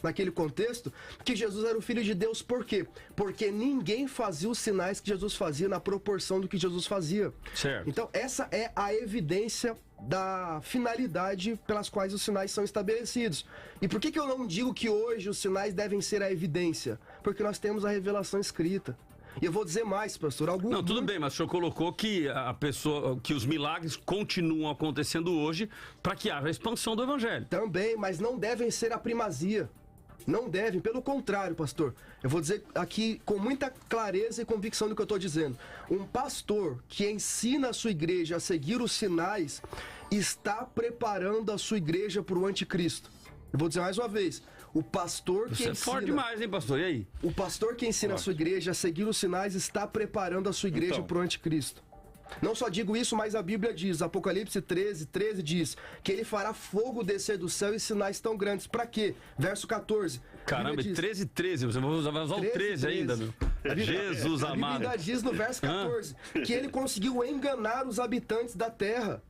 naquele contexto, que Jesus era o Filho de Deus. Por quê? Porque ninguém fazia os sinais que Jesus fazia na proporção do que Jesus fazia. Certo. Então essa é a evidência da finalidade pelas quais os sinais são estabelecidos. E por que eu não digo que hoje os sinais devem ser a evidência? Porque nós temos a revelação escrita. E eu vou dizer mais, pastor. Não, tudo bem, mas o senhor colocou que que os milagres continuam acontecendo hoje para que haja a expansão do evangelho. Também, mas não devem ser a primazia. Não devem, pelo contrário, pastor. Eu vou dizer aqui com muita clareza e convicção do que eu estou dizendo. Um pastor que ensina a sua igreja a seguir os sinais está preparando a sua igreja para o anticristo. Eu vou dizer mais uma vez. O pastor que ensina... Você é forte demais, hein, pastor? E aí? O pastor que ensina a sua igreja a seguir os sinais está preparando a sua igreja para o anticristo. Não só digo isso, mas a Bíblia diz, Apocalipse 13 diz que ele fará fogo descer do céu e sinais tão grandes. Para quê? Verso 14. Caramba, 13, você vai usar o 13 ainda, meu. Jesus amado. A Bíblia ainda diz no verso 14 que ele conseguiu enganar os habitantes da terra.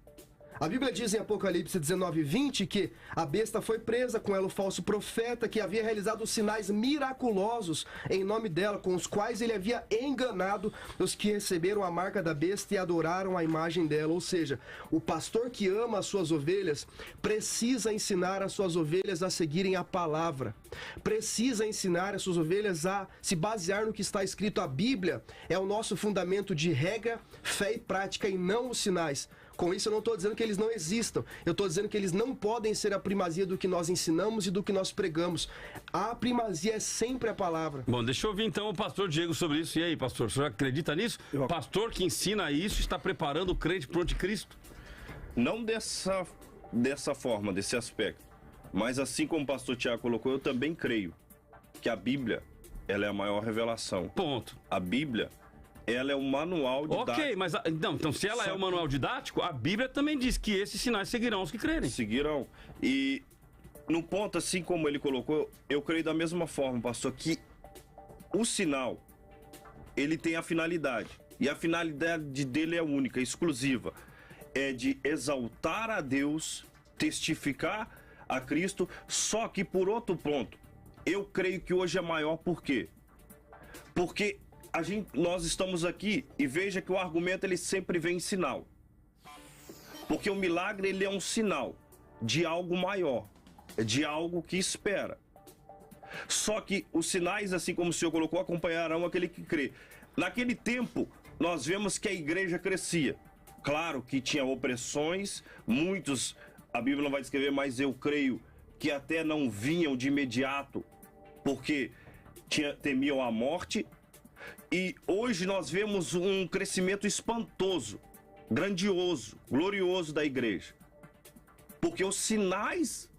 A Bíblia diz em Apocalipse 19:20 que a besta foi presa, com ela o falso profeta que havia realizado sinais miraculosos em nome dela, com os quais ele havia enganado os que receberam a marca da besta e adoraram a imagem dela. Ou seja, o pastor que ama as suas ovelhas precisa ensinar as suas ovelhas a seguirem a palavra. Precisa ensinar as suas ovelhas a se basear no que está escrito. A Bíblia é o nosso fundamento de regra, fé e prática, e não os sinais. Com isso eu não estou dizendo que eles não existam, eu estou dizendo que eles não podem ser a primazia do que nós ensinamos e do que nós pregamos. A primazia é sempre a palavra. Bom, deixa eu ouvir então o pastor Diego sobre isso. E aí, pastor, o senhor acredita nisso? O pastor que ensina isso está preparando o crente para o anticristo? Não dessa forma, desse aspecto. Mas assim como o pastor Tiago colocou, eu também creio que a Bíblia ela é a maior revelação. Ponto. A Bíblia, ela é um manual didático. Ok, mas então se ela é um manual didático, a Bíblia também diz que esses sinais seguirão os que crerem. Seguirão. E no ponto, assim como ele colocou, eu creio da mesma forma, pastor, que o sinal, ele tem a finalidade. E a finalidade dele é única, exclusiva. É de exaltar a Deus, testificar a Cristo, só que por outro ponto, eu creio que hoje é maior, por quê? Porque nós estamos aqui e veja que o argumento ele sempre vem em sinal. Porque o milagre ele é um sinal de algo maior, de algo que espera. Só que os sinais, assim como o senhor colocou, acompanharão aquele que crê. Naquele tempo, nós vemos que a igreja crescia. Claro que tinha opressões, muitos, a Bíblia não vai descrever, mas eu creio que até não vinham de imediato, porque temiam a morte. E hoje nós vemos um crescimento espantoso, grandioso, glorioso da igreja. Porque os sinais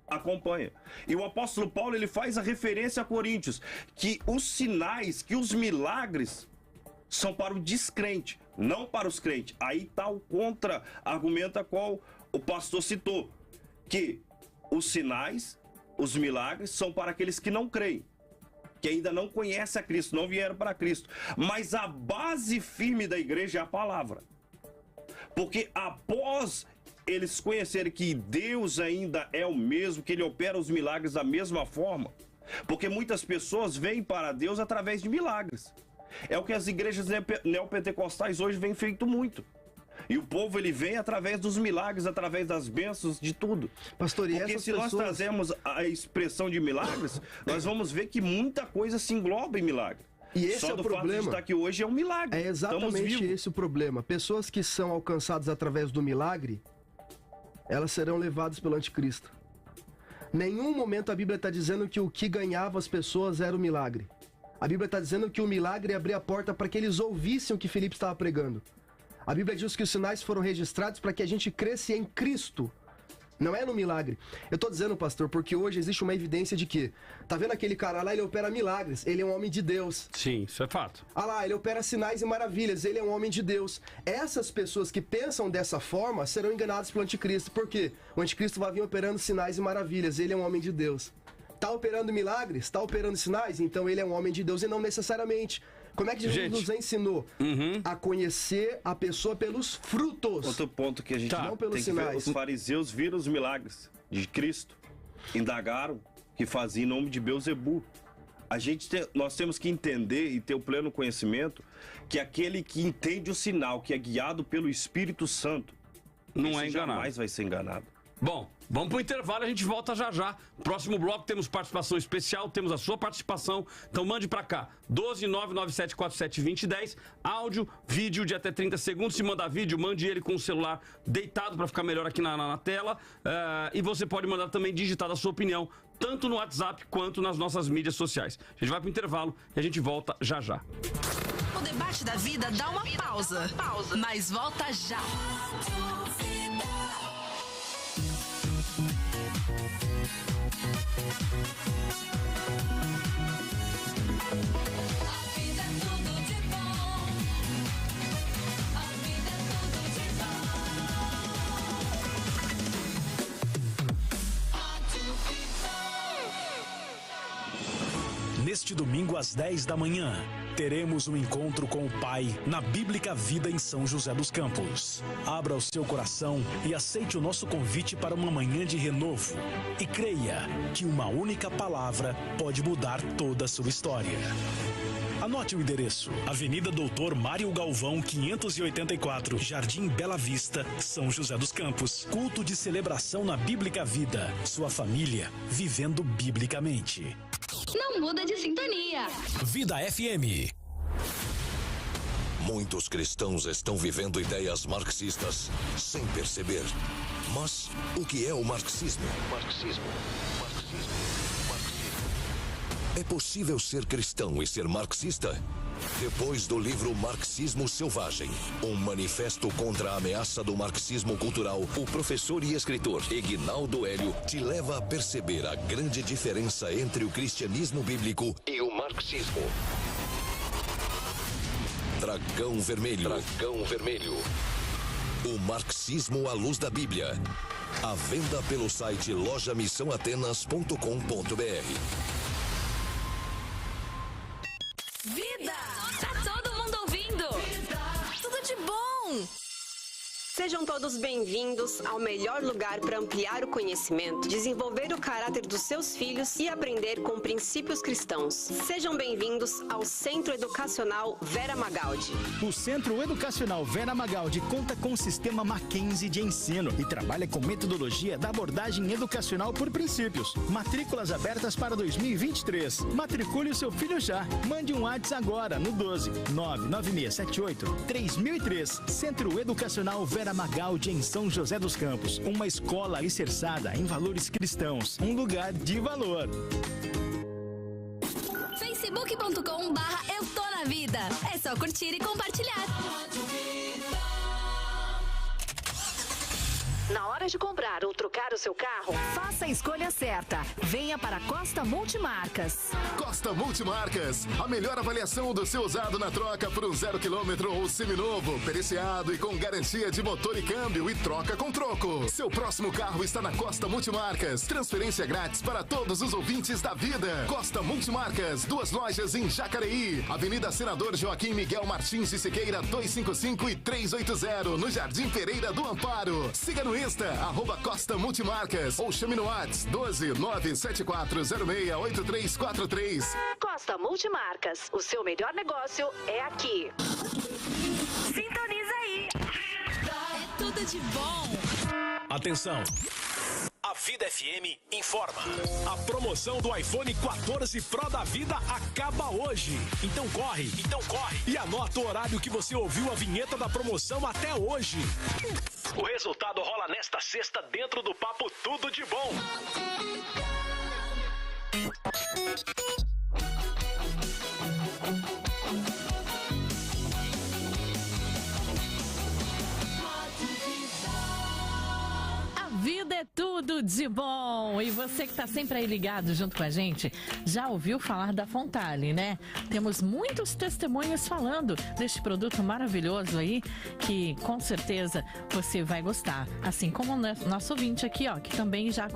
acompanham. E o apóstolo Paulo, ele faz a referência a Coríntios, que os sinais, que os milagres são para o descrente, não para os crentes. Aí está o contra-argumento a qual o pastor citou, que os sinais, os milagres são para aqueles que não creem, que ainda não conhecem a Cristo, não vieram para Cristo. Mas a base firme da igreja é a palavra. Porque após eles conhecerem que Deus ainda é o mesmo, que Ele opera os milagres da mesma forma, porque muitas pessoas vêm para Deus através de milagres. É o que as igrejas neopentecostais hoje vêm feito muito. E o povo, ele vem através dos milagres, através das bênçãos, de tudo. Pastor, e porque se nós trazemos a expressão de milagres, nós vamos ver que muita coisa se engloba em milagre. E esse Só é o do problema. fato de estar aqui hoje é um milagre. É exatamente esse o problema. Pessoas que são alcançadas através do milagre, elas serão levadas pelo anticristo. Nenhum momento a Bíblia está dizendo que o que ganhava as pessoas era o milagre. A Bíblia está dizendo que o milagre abria a porta para que eles ouvissem o que Filipe estava pregando. A Bíblia diz que os sinais foram registrados para que a gente cresça em Cristo. Não é no milagre. Eu tô dizendo, pastor, porque hoje existe uma evidência de que, tá vendo aquele cara lá, ele opera milagres, ele é um homem de Deus. Sim, isso é fato. Ah lá, ele opera sinais e maravilhas, ele é um homem de Deus. Essas pessoas que pensam dessa forma serão enganadas pelo anticristo. Por quê? O anticristo vai vir operando sinais e maravilhas, ele é um homem de Deus. Tá operando milagres? Tá operando sinais? Então ele é um homem de Deus e não necessariamente. Como é que Jesus nos ensinou? A conhecer a pessoa pelos frutos. Outro ponto que a gente não pelos tem que sinais. ver, os fariseus viram os milagres de Cristo, indagaram que fazia em nome de Beelzebu. Nós temos que entender e ter o pleno conhecimento que aquele que entende o sinal, que é guiado pelo Espírito Santo, não é enganado. Jamais vai ser enganado. Bom, vamos pro intervalo, a gente volta já já. Próximo bloco temos participação especial, temos a sua participação. Então mande pra cá, 12997472010, áudio, vídeo de até 30 segundos. Se mandar vídeo, mande ele com o celular deitado pra ficar melhor aqui na tela. E você pode mandar também digitado a sua opinião, tanto no WhatsApp quanto nas nossas mídias sociais. A gente vai pro intervalo e a gente volta já já. O debate da vida dá uma pausa, mas volta já. Neste domingo às 10 da manhã, teremos um encontro com o Pai na Bíblica Vida em São José dos Campos. Abra o seu coração e aceite o nosso convite para uma manhã de renovo. E creia que uma única palavra pode mudar toda a sua história. Anote o endereço: Avenida Doutor Mário Galvão, 584, Jardim Bela Vista, São José dos Campos. Culto de celebração na Bíblica Vida. Sua família vivendo biblicamente. Não muda de sintonia. Vida FM. Muitos cristãos estão vivendo ideias marxistas sem perceber. Mas o que é o marxismo? É possível ser cristão e ser marxista? Depois do livro Marxismo Selvagem, um manifesto contra a ameaça do marxismo cultural, o professor e escritor Eginaldo Hélio te leva a perceber a grande diferença entre o cristianismo bíblico e o marxismo. marxismo. Dragão Vermelho. Dragão Vermelho. O marxismo à luz da Bíblia. À venda pelo site lojamissãoatenas.com.br. Vida! Tá todo mundo ouvindo? Tudo de bom! Sejam todos bem-vindos ao melhor lugar para ampliar o conhecimento, desenvolver o caráter dos seus filhos e aprender com princípios cristãos. Sejam bem-vindos ao Centro Educacional Vera Magaldi. O Centro Educacional Vera Magaldi conta com o sistema Mackenzie de ensino e trabalha com metodologia da abordagem educacional por princípios. Matrículas abertas para 2023. Matricule o seu filho já. Mande um WhatsApp agora no 12 99678 3003. Centro Educacional Vera Magaldi em São José dos Campos, uma escola alicerçada em valores cristãos, um lugar de valor. Facebook.com/Eu Tô Na Vida. É só curtir e compartilhar. Na hora de comprar ou trocar o seu carro, faça a escolha certa. Venha para Costa Multimarcas. Costa Multimarcas, a melhor avaliação do seu usado na troca por um 0 km ou seminovo, periciado e com garantia de motor e câmbio e troca com troco. Seu próximo carro está na Costa Multimarcas. Transferência grátis para todos os ouvintes da vida. Costa Multimarcas, 2 lojas em Jacareí, Avenida Senador Joaquim Miguel Martins de Siqueira 255 e 380, no Jardim Pereira do Amparo. Siga no Insta, @Costa Multimarcas, ou chame no WhatsApp 12 974068343. Costa Multimarcas, o seu melhor negócio é aqui. Sintoniza aí. É tudo de bom. Atenção! A Vida FM informa. A promoção do iPhone 14 Pro da Vida acaba hoje. Então corre. E anota o horário que você ouviu a vinheta da promoção até hoje. O resultado rola nesta sexta dentro do Papo Tudo de Bom. Vida é tudo de bom. E você que está sempre aí ligado junto com a gente, já ouviu falar da Fontale, né? Temos muitos testemunhos falando deste produto maravilhoso aí, que com certeza você vai gostar. Assim como o nosso ouvinte aqui, ó, que também já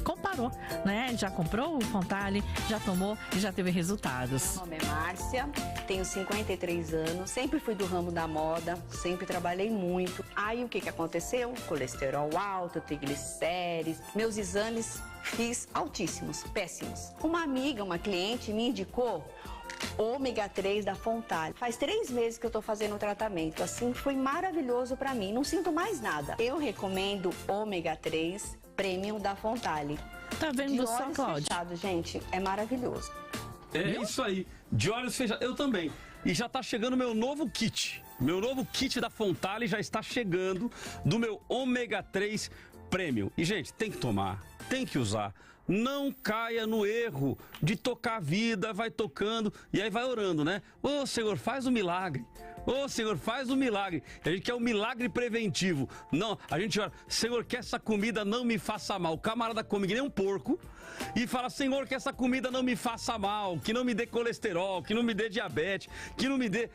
comparou, né? Já comprou o Fontale, já tomou e já teve resultados. Meu nome é Márcia, tenho 53 anos, sempre fui do ramo da moda, sempre trabalhei muito. Aí o que aconteceu? Colesterol alto, triglicérides, meus exames fiz altíssimos, péssimos. Uma amiga, uma cliente me indicou ômega 3 da Fontale. Faz 3 meses que eu tô fazendo o tratamento, assim, foi maravilhoso pra mim, não sinto mais nada. Eu recomendo ômega 3 Premium da Fontale. Tá vendo só, Cláudio? Fechado, gente, é maravilhoso. É isso aí, de olhos fechados, eu também. E já tá chegando meu novo kit. Meu novo kit da Fontale já está chegando, do meu ômega 3 Premium. E, gente, tem que tomar, tem que usar. Não caia no erro de tocar a vida, vai tocando e aí vai orando, né? Ô, Senhor, faz um milagre. Ô, Senhor, faz um milagre. A gente quer um milagre preventivo. Não, a gente ora, Senhor, que essa comida não me faça mal. O camarada come que nem um porco e fala, Senhor, que essa comida não me faça mal, que não me dê colesterol, que não me dê diabetes, que não me dê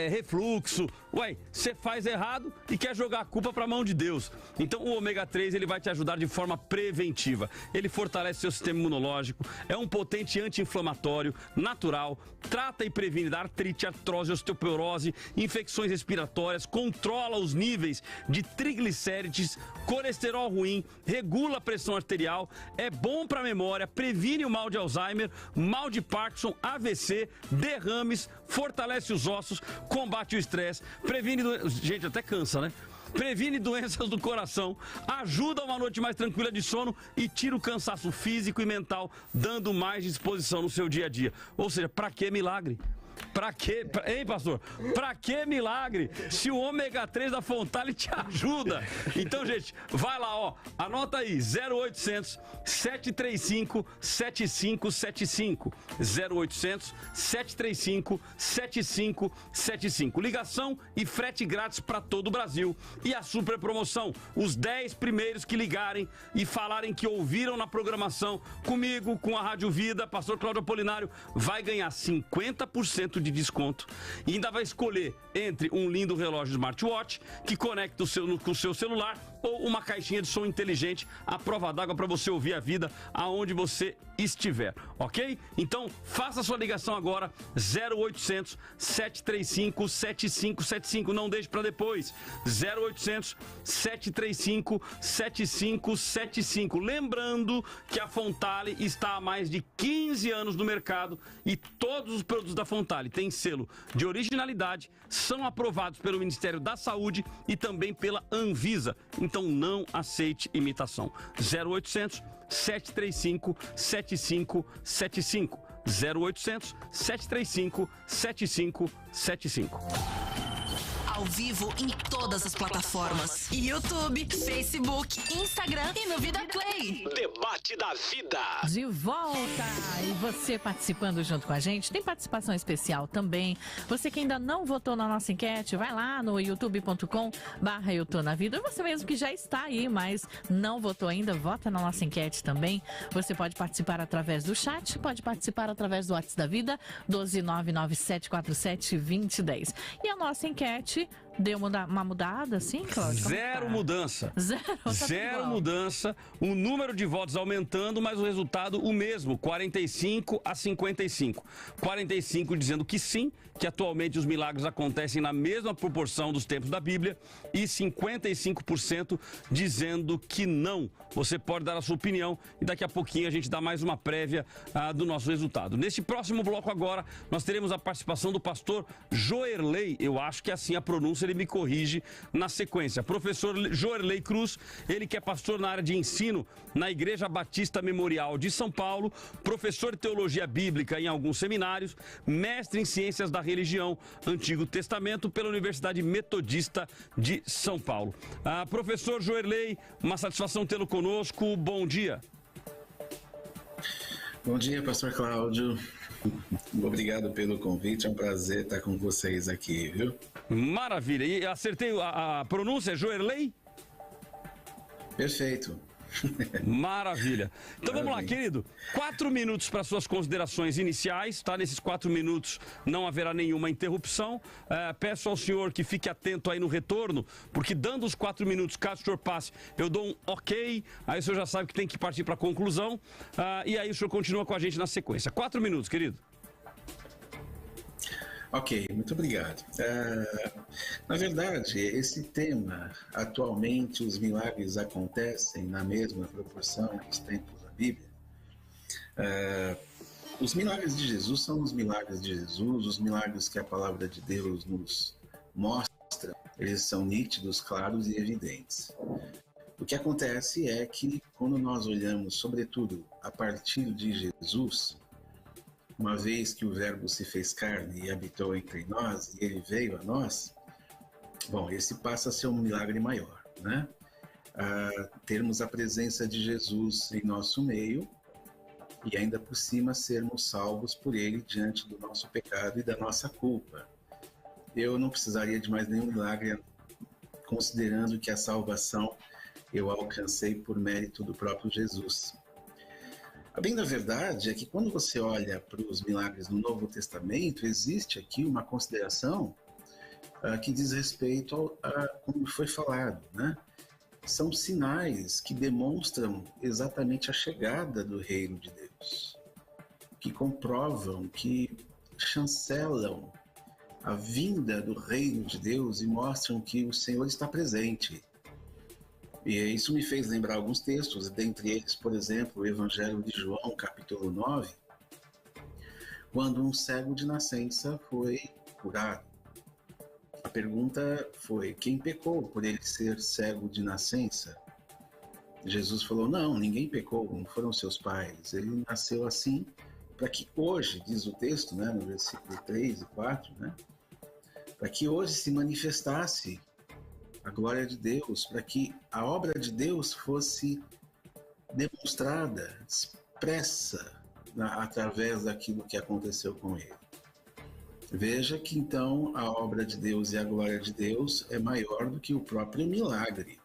refluxo. Ué, você faz errado e quer jogar a culpa para a mão de Deus. Então o ômega 3 ele vai te ajudar de forma preventiva. Ele fortalece seu sistema imunológico, é um potente anti-inflamatório, natural, trata e previne da artrite, artrose, osteoporose, infecções respiratórias, controla os níveis de triglicérides, colesterol ruim, regula a pressão arterial, é bom para a memória, previne o mal de Alzheimer, mal de Parkinson, AVC, derrames, fortalece os ossos, combate o estresse, previne... Gente, até cansa, né? Previne doenças do coração, ajuda a uma noite mais tranquila de sono e tira o cansaço físico e mental, dando mais disposição no seu dia a dia. Ou seja, para que milagre? Hein, pastor? Pra que milagre se o ômega 3 da Fontale te ajuda? Então, gente, vai lá, ó. Anota aí, 0800 735 7575. 0800 735 7575. Ligação e frete grátis para todo o Brasil. E a super promoção, os 10 primeiros que ligarem e falarem que ouviram na programação comigo, com a Rádio Vida, pastor Cláudio Apolinário, vai ganhar 50% de desconto e ainda vai escolher entre um lindo relógio smartwatch que conecta com o seu celular ou uma caixinha de som inteligente à prova d'água para você ouvir a vida aonde você estiver, ok? Então faça a sua ligação agora, 0800 735 7575, não deixe para depois, 0800 735 7575. Lembrando que a Fontale está há mais de 15 anos no mercado e todos os produtos da Fontale têm selo de originalidade, são aprovados pelo Ministério da Saúde e também pela Anvisa. Então não aceite imitação. 0800 735 7575. 0800 735 7575. Ao vivo em todas as plataformas: YouTube, Facebook, Instagram e no Vida Play. Debate da Vida. De volta! E você participando junto com a gente, tem participação especial também. Você que ainda não votou na nossa enquete, vai lá no youtube.com/Eu Tô Na Vida. Você mesmo que já está aí, mas não votou ainda, vota na nossa enquete também. Você pode participar através do chat, pode participar através do WhatsApp da Vida, 12997472010. E a nossa enquete deu uma mudada, assim, Cláudio? Zero mudança. Zero mudança. O número de votos aumentando, mas o resultado o mesmo, 45 a 55. 45 dizendo que sim, que atualmente os milagres acontecem na mesma proporção dos tempos da Bíblia, e 55% dizendo que não. Você pode dar a sua opinião e daqui a pouquinho a gente dá mais uma prévia do nosso resultado. Neste próximo bloco agora, nós teremos a participação do pastor Joerley, eu acho que é assim a pronúncia, ele me corrige na sequência. Professor Joerley Cruz, ele que é pastor na área de ensino na Igreja Batista Memorial de São Paulo, professor de teologia bíblica em alguns seminários, mestre em ciências da religião, Antigo Testamento pela Universidade Metodista de São Paulo. Professor Joerley, uma satisfação tê-lo conosco, bom dia. Bom dia, pastor Cláudio. Obrigado pelo convite, é um prazer estar com vocês aqui, viu? Maravilha. E acertei a pronúncia, Joerley? Perfeito. Maravilha. Então vamos lá, querido. 4 minutos para suas considerações iniciais, tá? Nesses 4 minutos não haverá nenhuma interrupção. Peço ao senhor que fique atento aí no retorno, porque dando os 4 minutos, caso o senhor passe, eu dou um ok, aí o senhor já sabe que tem que partir para a conclusão, e aí o senhor continua com a gente na sequência. 4 minutos, querido. Ok, muito obrigado. Na verdade, esse tema, atualmente os milagres acontecem na mesma proporção dos tempos da Bíblia. Os milagres de Jesus são os milagres de Jesus, os milagres que a palavra de Deus nos mostra, eles são nítidos, claros e evidentes. O que acontece é que quando nós olhamos, sobretudo, a partir de Jesus, uma vez que o Verbo se fez carne e habitou entre nós, e ele veio a nós, bom, esse passa a ser um milagre maior, né? Termos a presença de Jesus em nosso meio e ainda por cima sermos salvos por ele diante do nosso pecado e da nossa culpa. Eu não precisaria de mais nenhum milagre, considerando que a salvação eu alcancei por mérito do próprio Jesus. A bem da verdade é que quando você olha para os milagres do Novo Testamento, existe aqui uma consideração que diz respeito a como foi falado, né? São sinais que demonstram exatamente a chegada do reino de Deus, que comprovam, que chancelam a vinda do reino de Deus e mostram que o Senhor está presente. E isso me fez lembrar alguns textos, dentre eles, por exemplo, o Evangelho de João, capítulo 9, quando um cego de nascença foi curado. A pergunta foi, quem pecou por ele ser cego de nascença? Jesus falou, não, ninguém pecou, não foram seus pais. Ele nasceu assim para que hoje, diz o texto, né, no versículo 3 e 4, né, para que hoje se manifestasse a glória de Deus, para que a obra de Deus fosse demonstrada, expressa através daquilo que aconteceu com ele. Veja que então a obra de Deus e a glória de Deus é maior do que o próprio milagre.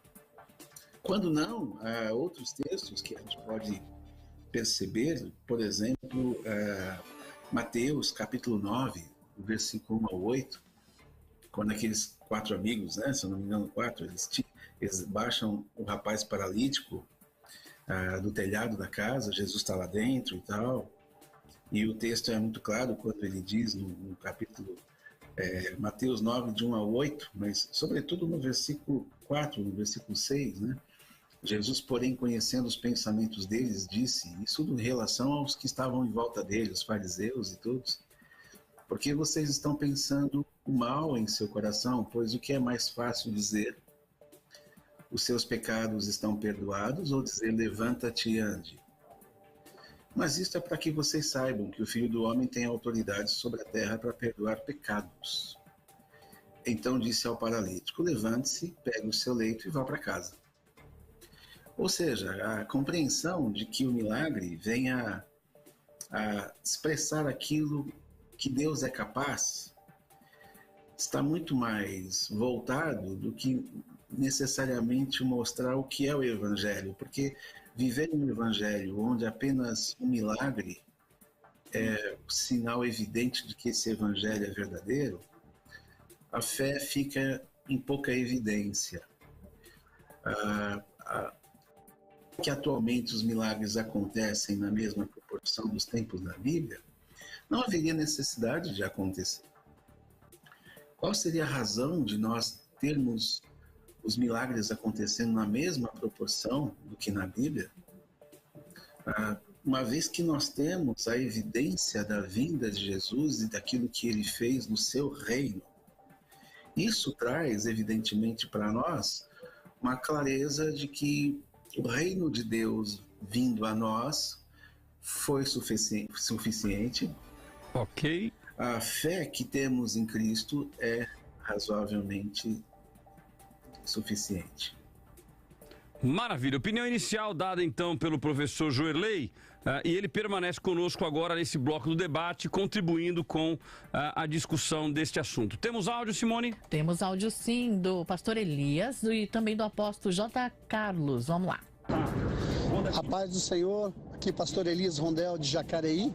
Quando não, há outros textos que a gente pode perceber, por exemplo, Mateus capítulo 9, versículo 1 ao 8, quando aqueles 4 amigos, né, se eu não me engano 4, eles baixam o rapaz paralítico do telhado da casa, Jesus está lá dentro e tal, e o texto é muito claro quando ele diz no capítulo Mateus 9, de 1 ao 8, mas sobretudo no versículo 4, no versículo 6, né? Jesus, porém, conhecendo os pensamentos deles, disse, isso em relação aos que estavam em volta dele, os fariseus e todos, porque vocês estão pensando o mal em seu coração, pois o que é mais fácil dizer, os seus pecados estão perdoados, ou dizer, levanta-te e ande? Mas isto é para que vocês saibam que o Filho do Homem tem autoridade sobre a terra para perdoar pecados. Então disse ao paralítico, levante-se, pegue o seu leito e vá para casa. Ou seja, a compreensão de que o milagre vem a expressar aquilo que Deus é capaz está muito mais voltado do que necessariamente mostrar o que é o Evangelho, porque viver um Evangelho onde apenas um milagre é o sinal evidente de que esse Evangelho é verdadeiro, a fé fica em pouca evidência. Que atualmente os milagres acontecem na mesma proporção dos tempos da Bíblia, não haveria necessidade de acontecer. Qual seria a razão de nós termos os milagres acontecendo na mesma proporção do que na Bíblia? Uma vez que nós temos a evidência da vinda de Jesus e daquilo que ele fez no seu reino, isso traz, evidentemente, para nós uma clareza de que o reino de Deus vindo a nós foi suficiente. Ok. A fé que temos em Cristo é razoavelmente suficiente. Maravilha. Opinião inicial dada então pelo professor Joerley, e ele permanece conosco agora nesse bloco do debate, contribuindo com a discussão deste assunto. Temos áudio, Simone? Temos áudio sim, do pastor Elias e também do apóstolo J. Carlos. Vamos lá. A paz do Senhor, aqui pastor Elias Rondel de Jacareí.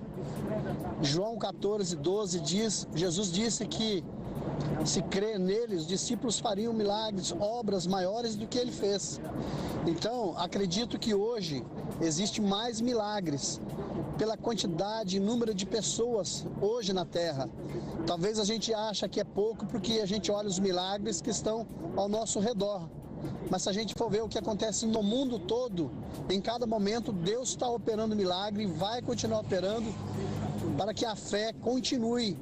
João 14, 12 diz, Jesus disse que se crer nele, os discípulos fariam milagres, obras maiores do que ele fez. Então, acredito que hoje existe mais milagres pela quantidade e número de pessoas hoje na Terra. Talvez a gente ache que é pouco porque a gente olha os milagres que estão ao nosso redor. Mas se a gente for ver o que acontece no mundo todo, em cada momento Deus está operando milagre e vai continuar operando para que a fé continue.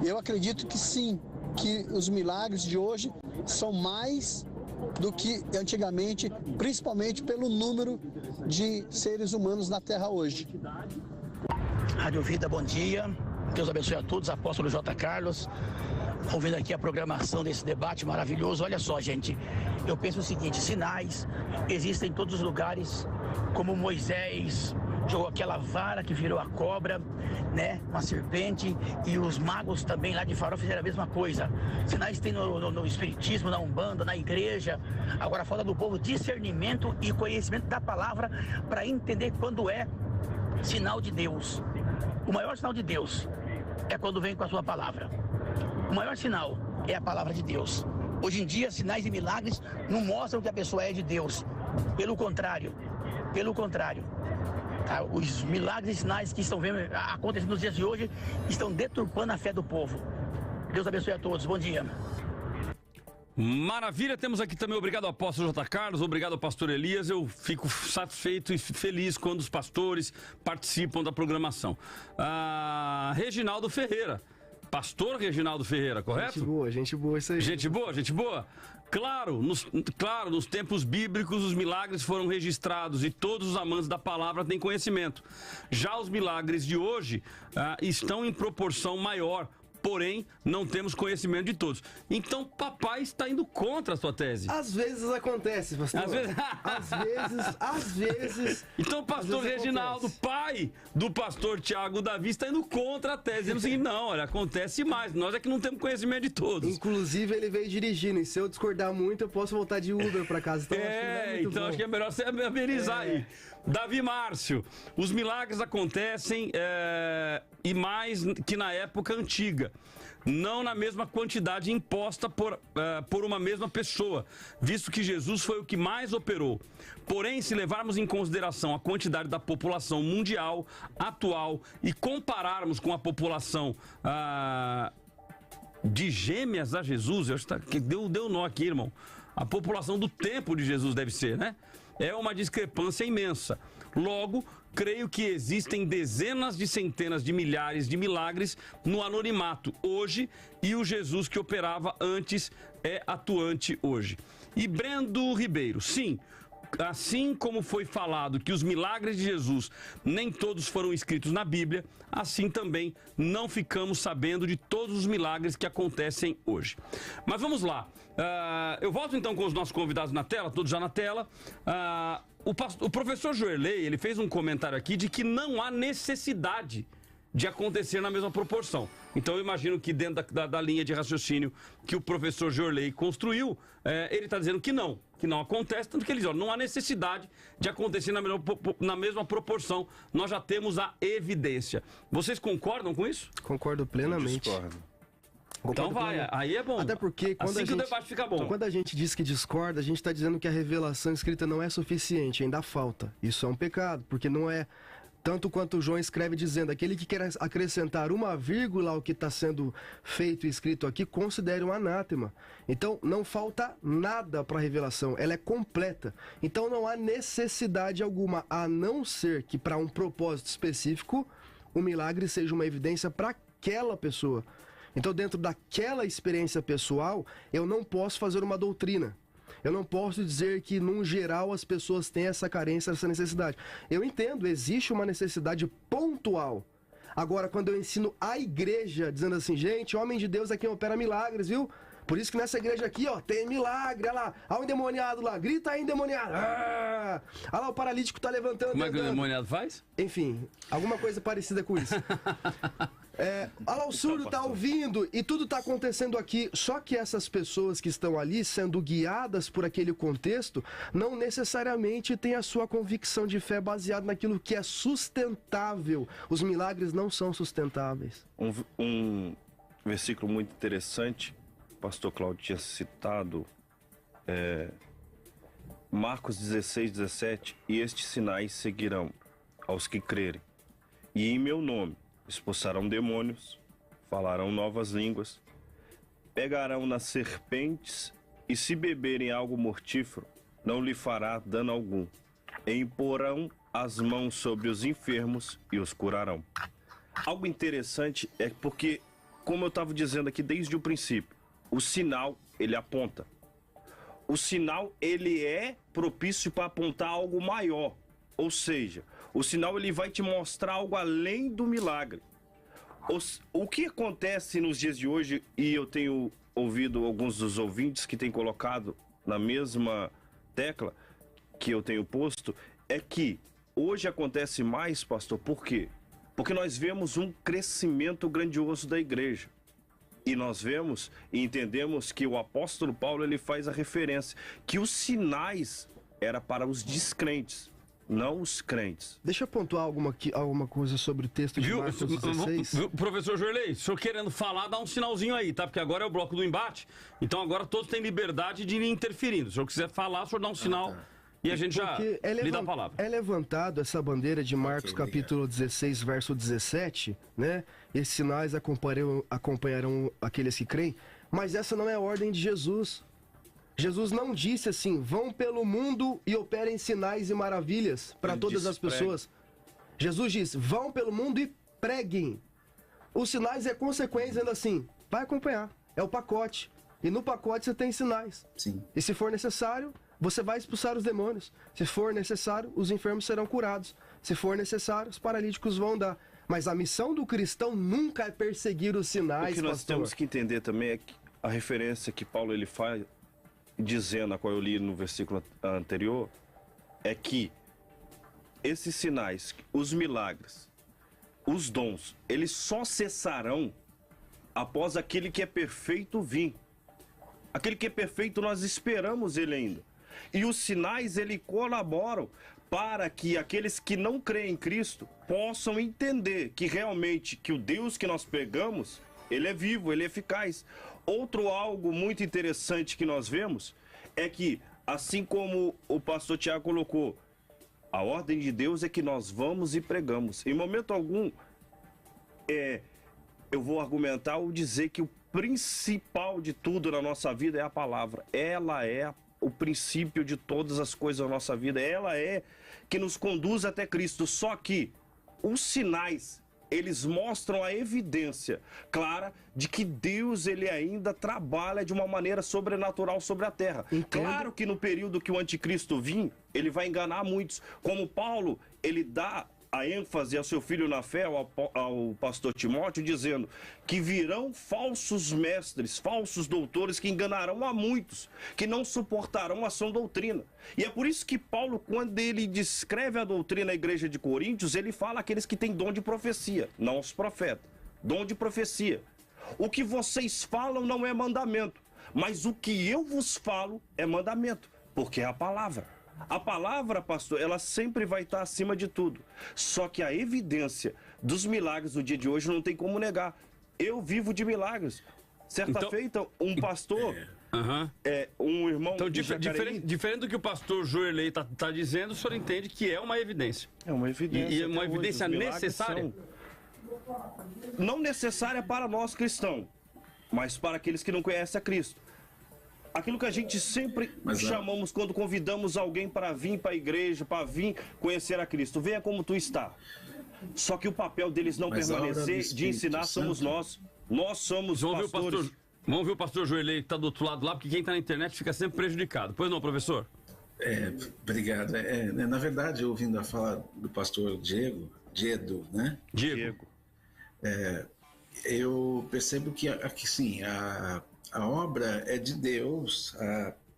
Eu acredito que sim, que os milagres de hoje são mais do que antigamente, principalmente pelo número de seres humanos na Terra hoje. Rádio Vida, bom dia. Deus abençoe a todos, apóstolo J. Carlos. Ouvindo aqui a programação desse debate maravilhoso. Olha só, gente, eu penso o seguinte, sinais existem em todos os lugares, como Moisés jogou aquela vara que virou a cobra, né, uma serpente, e os magos também lá de Faraó fizeram a mesma coisa. Sinais tem no espiritismo, na Umbanda, na igreja. Agora falta do povo discernimento e conhecimento da palavra para entender quando é sinal de Deus. O maior sinal de Deus é quando vem com a sua palavra. O maior sinal é a palavra de Deus. Hoje em dia, sinais e milagres não mostram que a pessoa é de Deus. Pelo contrário. Tá? Os milagres e sinais que estão acontecendo nos dias de hoje estão deturpando a fé do povo. Deus abençoe a todos. Bom dia. Maravilha, temos aqui também, obrigado ao apóstolo J. Carlos, obrigado ao pastor Elias. Eu fico satisfeito e feliz quando os pastores participam da programação. Reginaldo Ferreira Pastor Reginaldo Ferreira, correto? Gente boa, isso aí. Gente boa. Claro, nos tempos bíblicos os milagres foram registrados e todos os amantes da palavra têm conhecimento. Já os milagres de hoje estão em proporção maior, porém não temos conhecimento de todos. Então papai está indo contra a sua tese. Às vezes acontece, pastor. Às vezes. Então o pastor Reginaldo, pai do pastor Tiago Davi, está indo contra a tese, dizendo o seguinte: não, olha, acontece mais, nós é que não temos conhecimento de todos. Inclusive ele veio dirigindo, e se eu discordar muito eu posso voltar de Uber para casa. Então, acho que é melhor você amenizar aí. Davi Márcio, os milagres acontecem e mais que na época antiga, não na mesma quantidade imposta por uma mesma pessoa, visto que Jesus foi o que mais operou. Porém, se levarmos em consideração a quantidade da população mundial atual e compararmos com a população de gêmeas a Jesus, eu acho que deu nó aqui, irmão. A população do tempo de Jesus deve ser, né? É uma discrepância imensa. Logo, creio que existem dezenas de centenas de milhares de milagres no anonimato hoje, e o Jesus que operava antes é atuante hoje. E Brendo Ribeiro, sim, assim como foi falado que os milagres de Jesus nem todos foram escritos na Bíblia, assim também não ficamos sabendo de todos os milagres que acontecem hoje. Mas vamos lá. Eu volto então com os nossos convidados na tela, todos já na tela. O professor Joerley, ele fez um comentário aqui de que não há necessidade de acontecer na mesma proporção. Então eu imagino que dentro da linha de raciocínio que o professor Joerley construiu, ele está dizendo que não acontece, tanto que ele diz, ó, não há necessidade de acontecer na mesma proporção, nós já temos a evidência. Vocês concordam com isso? Concordo plenamente. Então vai, aí é bom. Até porque quando assim que o debate fica bom. Quando a gente diz que discorda, a gente está dizendo que a revelação escrita não é suficiente, ainda falta. Isso é um pecado, porque não é tanto quanto João escreve dizendo, aquele que quer acrescentar uma vírgula ao que está sendo feito e escrito aqui, considere um anátema. Então não falta nada para a revelação, ela é completa. Então não há necessidade alguma, a não ser que para um propósito específico, o milagre seja uma evidência para aquela pessoa. Então, dentro daquela experiência pessoal, eu não posso fazer uma doutrina. Eu não posso dizer que, num geral, as pessoas têm essa carência, essa necessidade. Eu entendo, existe uma necessidade pontual. Agora, quando eu ensino a igreja, dizendo assim, gente, homem de Deus é quem opera milagres, viu? Por isso que nessa igreja aqui, ó, tem milagre, olha lá, olha o endemoniado lá, grita aí, endemoniado. Olha lá, o paralítico tá levantando. Como é que o endemoniado faz? Enfim, alguma coisa parecida com isso. Olha lá, o surdo tá ouvindo e tudo tá acontecendo aqui. Só que essas pessoas que estão ali sendo guiadas por aquele contexto não necessariamente têm a sua convicção de fé baseada naquilo que é sustentável. Os milagres não são sustentáveis. Um versículo muito interessante, o pastor Cláudio tinha citado, Marcos 16, 17, e estes sinais seguirão aos que crerem. E em meu nome expulsarão demônios, falarão novas línguas, pegarão nas serpentes, e se beberem algo mortífero, não lhe fará dano algum. E imporão as mãos sobre os enfermos e os curarão. Algo interessante é porque, como eu estava dizendo aqui desde o princípio, o sinal, ele aponta. O sinal, ele é propício para apontar algo maior. Ou seja, o sinal ele vai te mostrar algo além do milagre. O que acontece nos dias de hoje, e eu tenho ouvido alguns dos ouvintes que têm colocado na mesma tecla que eu tenho posto, é que hoje acontece mais, pastor, por quê? Porque nós vemos um crescimento grandioso da igreja. E nós vemos e entendemos que o apóstolo Paulo ele faz a referência que os sinais era para os descrentes, não os crentes. Deixa eu pontuar alguma coisa sobre o texto de Marcos 16. Professor Joerley, o senhor querendo falar, dá um sinalzinho aí, tá? Porque agora é o bloco do embate, então agora todos têm liberdade de ir interferindo. Se o senhor quiser falar, o senhor dá um sinal e a gente já lhe dá a palavra. É levantado essa bandeira de Marcos capítulo 16, verso 17, né? Esses sinais acompanharão aqueles que creem, mas essa não é a ordem de Jesus. Jesus não disse assim, vão pelo mundo e operem sinais e maravilhas para todas as pessoas. Jesus diz, vão pelo mundo e preguem. Os sinais é consequência, ainda assim, vai acompanhar. É o pacote. E no pacote você tem sinais. Sim. E se for necessário, você vai expulsar os demônios. Se for necessário, os enfermos serão curados. Se for necessário, os paralíticos vão andar. Mas a missão do cristão nunca é perseguir os sinais, O que nós pastor. temos que entender também é que a referência que Paulo ele faz, dizendo, a qual eu li no versículo anterior, é que esses sinais, os milagres, os dons, eles só cessarão após aquele que é perfeito vir. Aquele que é perfeito, nós esperamos ele ainda. E os sinais, ele colaboram para que aqueles que não creem em Cristo possam entender que realmente que o Deus que nós pregamos, ele é vivo, ele é eficaz. Outro algo muito interessante que nós vemos é que, assim como o pastor Tiago colocou, a ordem de Deus é que nós vamos e pregamos. Em momento algum, eu vou argumentar ou dizer que o principal de tudo na nossa vida é a palavra. Ela é o princípio de todas as coisas da nossa vida. Ela é que nos conduz até Cristo. Só que os sinais, eles mostram a evidência clara de que Deus, ele ainda trabalha de uma maneira sobrenatural sobre a terra. Entendo. Claro que no período que o anticristo vir, ele vai enganar muitos. Como Paulo, ele dá a ênfase ao seu filho na fé, ao pastor Timóteo, dizendo que virão falsos mestres, falsos doutores que enganarão a muitos, que não suportarão a sã doutrina. E é por isso que Paulo, quando ele descreve a doutrina à igreja de Coríntios, ele fala aqueles que têm dom de profecia, não os profetas. Dom de profecia. O que vocês falam não é mandamento, mas o que eu vos falo é mandamento, porque é a palavra. A palavra, pastor, ela sempre vai estar acima de tudo. Só que a evidência dos milagres do dia de hoje não tem como negar. Eu vivo de milagres. Certa feita, um pastor, um irmão... Então, diferente do que o pastor Joerley está dizendo, o senhor entende que é uma evidência. É uma evidência. E é uma evidência necessária? Não necessária para nós cristãos, mas para aqueles que não conhecem a Cristo. Aquilo que a gente sempre chamamos quando convidamos alguém para vir para a igreja, para vir conhecer a Cristo. Venha como tu está. Só que o papel deles não permanecer, de ensinar, somos nós. Nós somos pastores. Vamos ver o pastor Joerley que está do outro lado lá, porque quem está na internet fica sempre prejudicado. Pois não, professor? Obrigado. Na verdade, ouvindo a fala do pastor Diego, né? Diego. Eu percebo que sim, a obra é de Deus,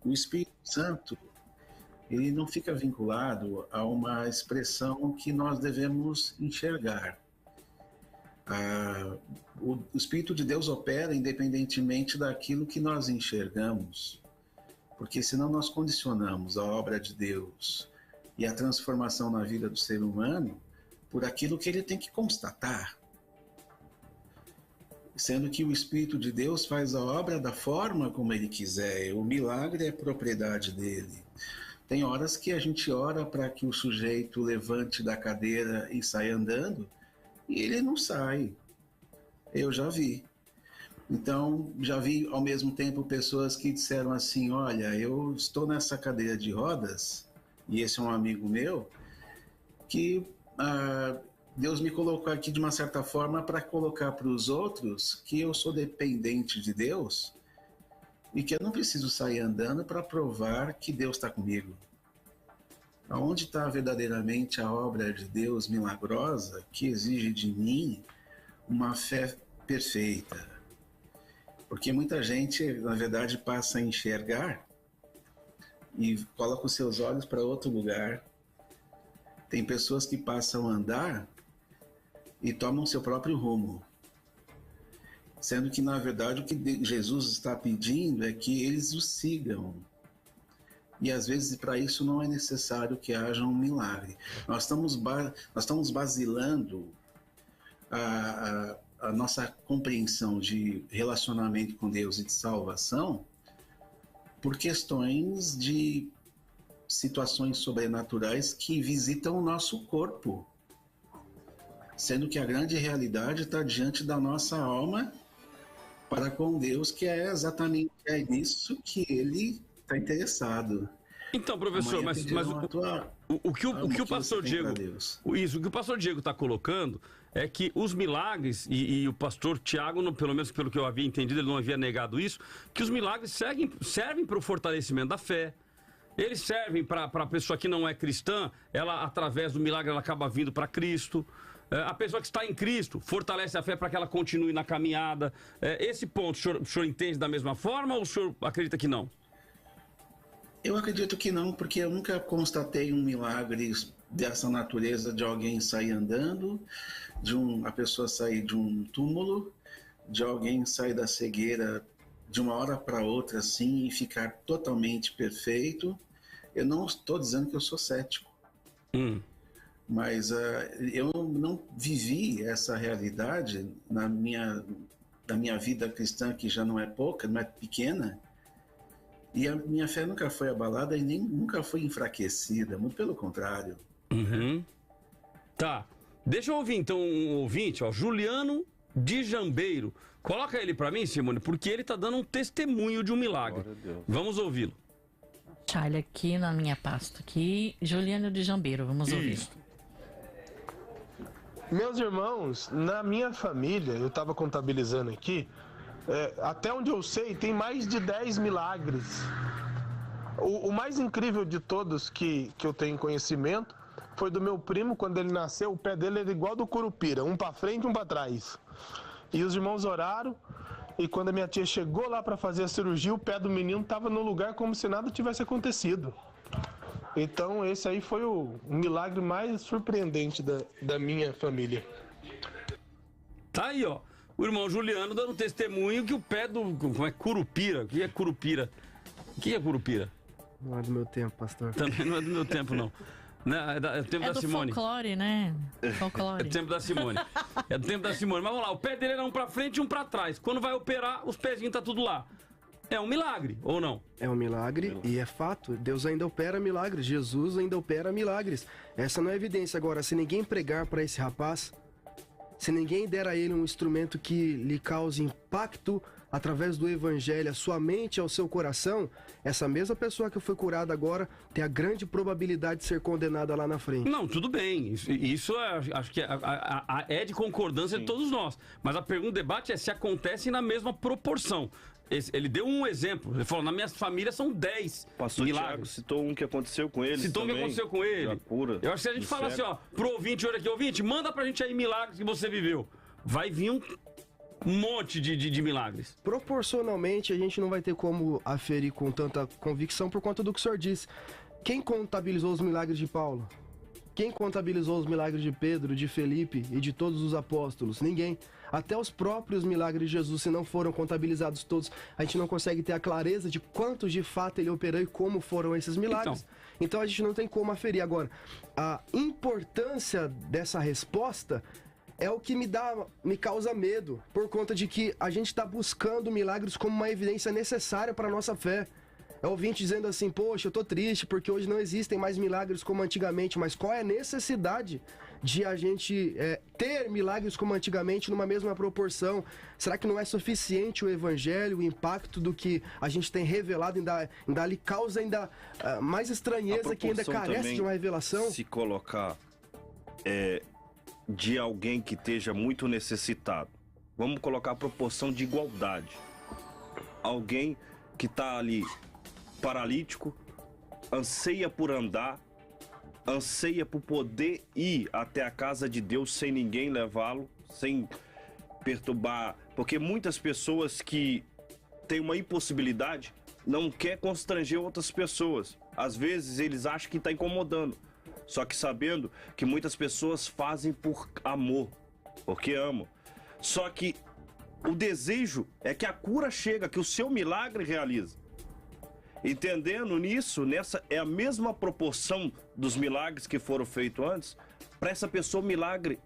o Espírito Santo, ele não fica vinculado a uma expressão que nós devemos enxergar. O Espírito de Deus opera independentemente daquilo que nós enxergamos, porque senão nós condicionamos a obra de Deus e a transformação na vida do ser humano por aquilo que ele tem que constatar. Sendo que o Espírito de Deus faz a obra da forma como ele quiser. O milagre é propriedade dele. Tem horas que a gente ora para que o sujeito levante da cadeira e saia andando, e ele não sai. Eu já vi. Então, já vi ao mesmo tempo pessoas que disseram assim, olha, eu estou nessa cadeira de rodas, e esse é um amigo meu, que... Deus me colocou aqui de uma certa forma para colocar para os outros que eu sou dependente de Deus e que eu não preciso sair andando para provar que Deus está comigo. Aonde está verdadeiramente a obra de Deus milagrosa que exige de mim uma fé perfeita? Porque muita gente, na verdade, passa a enxergar e coloca os seus olhos para outro lugar. Tem pessoas que passam a andar e tomam seu próprio rumo. Sendo que, na verdade, o que Jesus está pedindo é que eles o sigam. E, às vezes, para isso não é necessário que haja um milagre. Nós estamos basilando a nossa compreensão de relacionamento com Deus e de salvação por questões de situações sobrenaturais que visitam o nosso corpo. Sendo que a grande realidade está diante da nossa alma para com Deus, que é exatamente nisso que ele está interessado. Então, professor, mas o que o pastor Diego, o que o pastor Diego está colocando é que os milagres, e o pastor Tiago, pelo menos pelo que eu havia entendido, ele não havia negado isso, que os milagres servem para o fortalecimento da fé. Eles servem para a pessoa que não é cristã, ela, através do milagre, ela acaba vindo para Cristo. A pessoa que está em Cristo fortalece a fé para que ela continue na caminhada. Esse ponto, o senhor entende da mesma forma ou o senhor acredita que não? Eu acredito que não, porque eu nunca constatei um milagre dessa natureza de alguém sair andando, a pessoa sair de um túmulo, de alguém sair da cegueira de uma hora para outra assim e ficar totalmente perfeito. Eu não estou dizendo que eu sou cético, mas eu não vivi essa realidade na minha vida cristã, que já não é pouca, não é pequena, e a minha fé nunca foi abalada e nem nunca foi enfraquecida, muito pelo contrário. Tá, deixa eu ouvir então um ouvinte, Juliano de Jambeiro. Coloca ele para mim, Simone, porque ele tá dando um testemunho de um milagre. Vamos ouvi-lo. Charlie aqui na minha pasta aqui, Juliano de Jambeiro, vamos ouvir. Meus irmãos, na minha família, eu estava contabilizando aqui, até onde eu sei, tem mais de 10 milagres. O mais incrível de todos que eu tenho conhecimento foi do meu primo. Quando ele nasceu, o pé dele era igual do Curupira, um para frente e um para trás. E os irmãos oraram, e quando a minha tia chegou lá para fazer a cirurgia, o pé do menino estava no lugar como se nada tivesse acontecido. Então esse aí foi o milagre mais surpreendente da minha família. Tá aí, ó. O irmão Juliano dando testemunho que o pé do... Como é? Curupira? O que é Curupira? O que é Curupira? Não é do meu tempo, pastor. Também não é do meu tempo, não. É do tempo da Simone. Folclore, né? Folclore. É do tempo da Simone. É do tempo da Simone. Mas vamos lá, o pé dele era um pra frente e um pra trás. Quando vai operar, os pezinhos tá tudo lá. É um milagre, ou não? É um milagre e é fato. Deus ainda opera milagres. Jesus ainda opera milagres. Essa não é evidência. Agora, se ninguém pregar para esse rapaz, se ninguém der a ele um instrumento que lhe cause impacto através do evangelho, a sua mente, ao seu coração, essa mesma pessoa que foi curada agora tem a grande probabilidade de ser condenada lá na frente. Não, tudo bem. Isso acho que é de concordância de todos nós. Mas a pergunta do debate é se acontece na mesma proporção. Ele deu um exemplo. Ele falou, na minha família são 10 Pastor milagres. Tiago citou um que aconteceu com ele. Citou um que aconteceu com ele. Eu acho que se a gente falar assim, pro ouvinte, olha aqui, ouvinte, manda pra gente aí milagres que você viveu. Vai vir um monte de milagres. Proporcionalmente, a gente não vai ter como aferir com tanta convicção por conta do que o senhor disse. Quem contabilizou os milagres de Paulo? Quem contabilizou os milagres de Pedro, de Felipe e de todos os apóstolos? Ninguém. Até os próprios milagres de Jesus, se não foram contabilizados todos, a gente não consegue ter a clareza de quantos de fato ele operou e como foram esses milagres. Então a gente não tem como aferir. Agora, a importância dessa resposta é o que me causa medo, por conta de que a gente está buscando milagres como uma evidência necessária para a nossa fé. É ouvinte dizendo assim, poxa, eu tô triste porque hoje não existem mais milagres como antigamente, mas qual é a necessidade de a gente ter milagres como antigamente numa mesma proporção? Será que não é suficiente o evangelho, o impacto do que a gente tem revelado, ainda lhe causa ainda mais estranheza, que ainda carece de uma revelação? Se colocar de alguém que esteja muito necessitado, vamos colocar a proporção de igualdade. Alguém que está ali paralítico, anseia por andar, anseia por poder ir até a casa de Deus sem ninguém levá-lo, sem perturbar, porque muitas pessoas que têm uma impossibilidade não quer constranger outras pessoas. Às vezes eles acham que está incomodando, só que sabendo que muitas pessoas fazem por amor, porque amam. Só que o desejo é que a cura chega, que o seu milagre realiza. Entendendo nisso, nessa é a mesma proporção dos milagres que foram feitos antes. Para essa pessoa, o milagre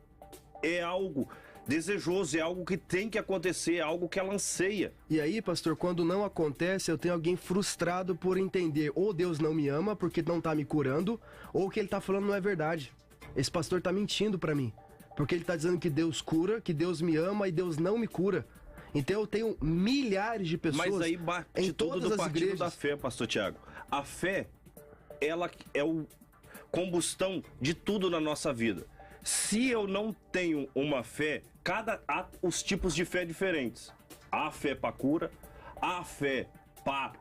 é algo desejoso, é algo que tem que acontecer, é algo que ela anseia. E aí, pastor, quando não acontece, eu tenho alguém frustrado por entender ou Deus não me ama porque não tá me curando, ou o que ele tá falando não é verdade. Esse pastor tá mentindo para mim, porque ele tá dizendo que Deus cura, que Deus me ama e Deus não me cura. Então eu tenho milhares de pessoas. Mas aí bate em todo todas do as partido igrejas da fé, pastor Tiago. A fé ela é o combustão de tudo na nossa vida. Se eu não tenho uma fé, há os tipos de fé diferentes. Há fé para cura, há fé para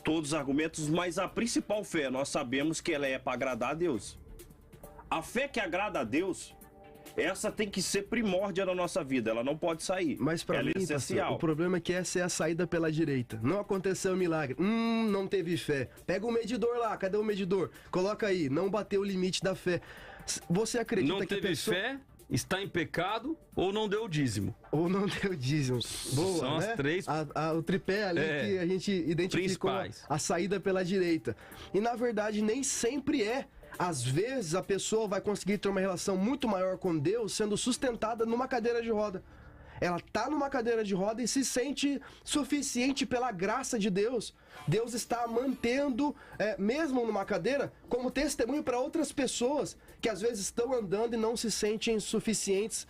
todos os argumentos, mas a principal fé, nós sabemos que ela é para agradar a Deus. A fé que agrada a Deus, essa tem que ser primórdia na nossa vida, ela não pode sair. Mas para mim, pastor, o problema é que essa é a saída pela direita. Não aconteceu um milagre. Não teve fé. Pega o medidor lá, cadê o medidor? Coloca aí, não bateu o limite da fé. Você acredita não que teve a pessoa... fé, está em pecado ou não deu dízimo? Ou não deu dízimo. Boa, São né? as três. O tripé ali que a gente identificou a saída pela direita. E na verdade nem sempre é. Às vezes a pessoa vai conseguir ter uma relação muito maior com Deus sendo sustentada numa cadeira de roda. Ela tá numa cadeira de roda e se sente suficiente pela graça de Deus. Deus está mantendo, mesmo numa cadeira, como testemunho para outras pessoas que às vezes estão andando e não se sentem suficientes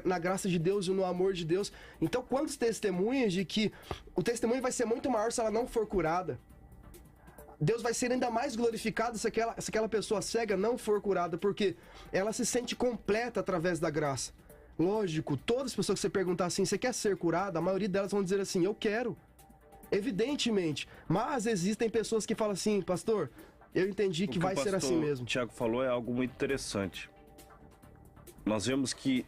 na graça de Deus e no amor de Deus. Então, quantos testemunhos de que o testemunho vai ser muito maior se ela não for curada? Deus vai ser ainda mais glorificado se aquela pessoa cega não for curada, porque ela se sente completa através da graça. Lógico, todas as pessoas que você perguntar assim, você quer ser curada? A maioria delas vão dizer assim, eu quero. Evidentemente. Mas existem pessoas que falam assim, pastor, eu entendi que vai ser assim mesmo. O Tiago falou é algo muito interessante. Nós vemos que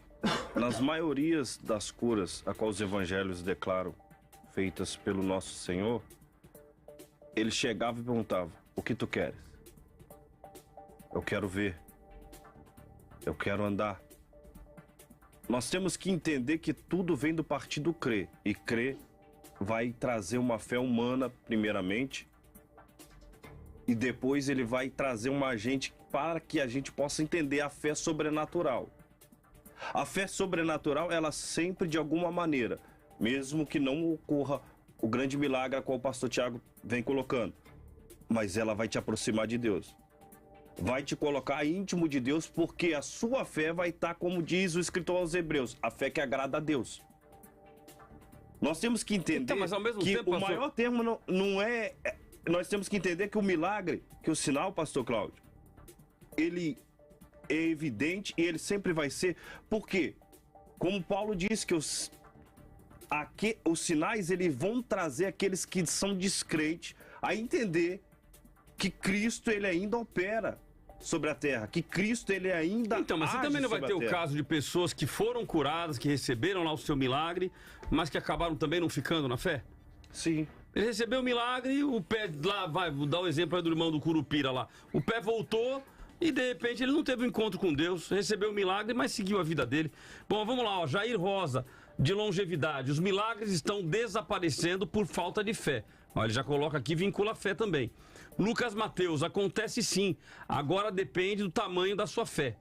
nas maiorias das curas a qual os evangelhos declaram feitas pelo nosso Senhor, ele chegava e perguntava, o que tu queres? Eu quero ver. Eu quero andar. Nós temos que entender que tudo vem do partido crer. E crer vai trazer uma fé humana, primeiramente. E depois ele vai trazer uma agente para que a gente possa entender a fé sobrenatural. A fé sobrenatural, ela sempre, de alguma maneira, mesmo que não ocorra o grande milagre a qual o pastor Tiago vem colocando, mas ela vai te aproximar de Deus. Vai te colocar íntimo de Deus, porque a sua fé vai estar, como diz o escritor aos Hebreus, a fé que agrada a Deus. Nós temos que entender mas ao mesmo que tempo, o maior termo não é... Nós temos que entender que o milagre, que o sinal, pastor Cláudio, ele é evidente e ele sempre vai ser. Por quê? Como Paulo disse que os sinais eles vão trazer aqueles que são descrentes a entender que Cristo ele ainda opera sobre a terra, que Cristo ele ainda Então, mas você também não vai ter o caso de pessoas que foram curadas, que receberam lá o seu milagre, mas que acabaram também não ficando na fé? Sim. Ele recebeu o milagre e o pé lá, vou dar o exemplo aí do irmão do Curupira lá, o pé voltou e de repente ele não teve um encontro com Deus, recebeu o milagre, mas seguiu a vida dele. Bom, vamos lá, ó, Jair Rosa, de longevidade, os milagres estão desaparecendo por falta de fé. Ó, ele já coloca aqui, vincula a fé também. Lucas Mateus, acontece sim, agora depende do tamanho da sua fé.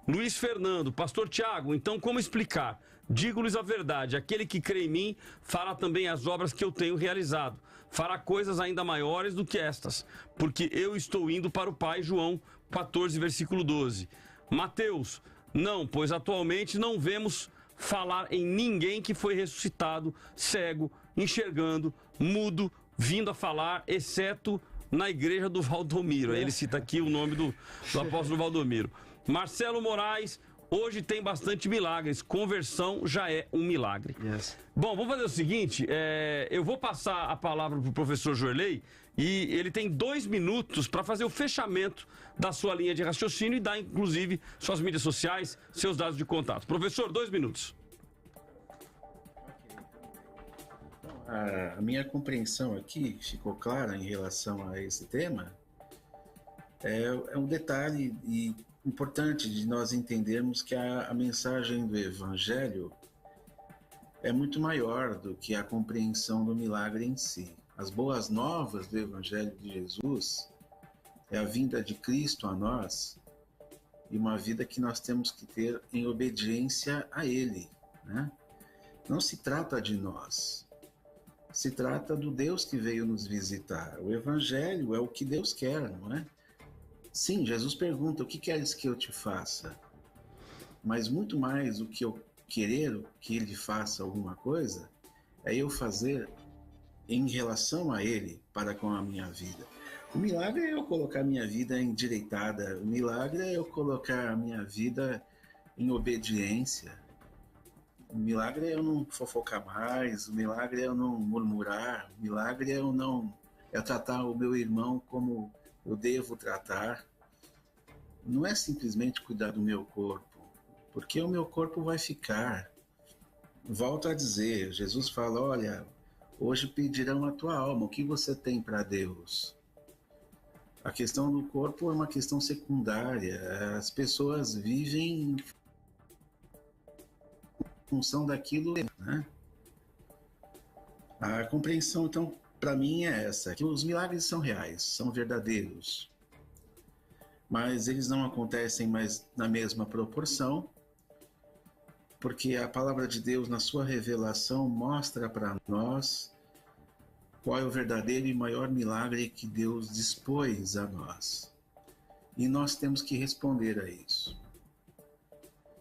Luiz Fernando, pastor Tiago, então como explicar? Digo-lhes a verdade, aquele que crê em mim fará também as obras que eu tenho realizado. Fará coisas ainda maiores do que estas, porque eu estou indo para o Pai. João 14, versículo 12. Mateus, não, pois atualmente não vemos falar em ninguém que foi ressuscitado, cego, enxergando, mudo, vindo a falar, exceto na igreja do Valdomiro. Aí ele cita aqui o nome do apóstolo Valdomiro. Marcelo Moraes, hoje tem bastante milagres, conversão já é um milagre. Yes. Bom, vamos fazer o seguinte, eu vou passar a palavra para o professor Joerley e ele tem 2 minutos para fazer o fechamento da sua linha de raciocínio e dar, inclusive, suas mídias sociais, seus dados de contato. Professor, 2 minutos. A minha compreensão aqui ficou clara em relação a esse tema. É um detalhe importante de nós entendermos que a mensagem do Evangelho é muito maior do que a compreensão do milagre em si. As boas novas do Evangelho de Jesus é a vinda de Cristo a nós e uma vida que nós temos que ter em obediência a Ele, né? Não se trata de nós, se trata do Deus que veio nos visitar. O Evangelho é o que Deus quer, não é? Sim, Jesus pergunta, o que queres que eu te faça? Mas muito mais do que eu querer que Ele faça alguma coisa, é eu fazer em relação a Ele para com a minha vida. O milagre é eu colocar minha vida endireitada. O milagre é eu colocar a minha vida em obediência. O milagre é eu não fofocar mais. O milagre é eu não murmurar. O milagre é eu não... é tratar o meu irmão como eu devo tratar. Não é simplesmente cuidar do meu corpo, porque o meu corpo vai ficar. Volto a dizer, Jesus fala, olha, hoje pedirão a tua alma, o que você tem para Deus? A questão do corpo é uma questão secundária. As pessoas vivem em função daquilo, né? A compreensão, então, para mim é essa, que os milagres são reais, são verdadeiros, mas eles não acontecem mais na mesma proporção, porque a palavra de Deus, na sua revelação, mostra para nós qual é o verdadeiro e maior milagre que Deus dispôs a nós. E nós temos que responder a isso.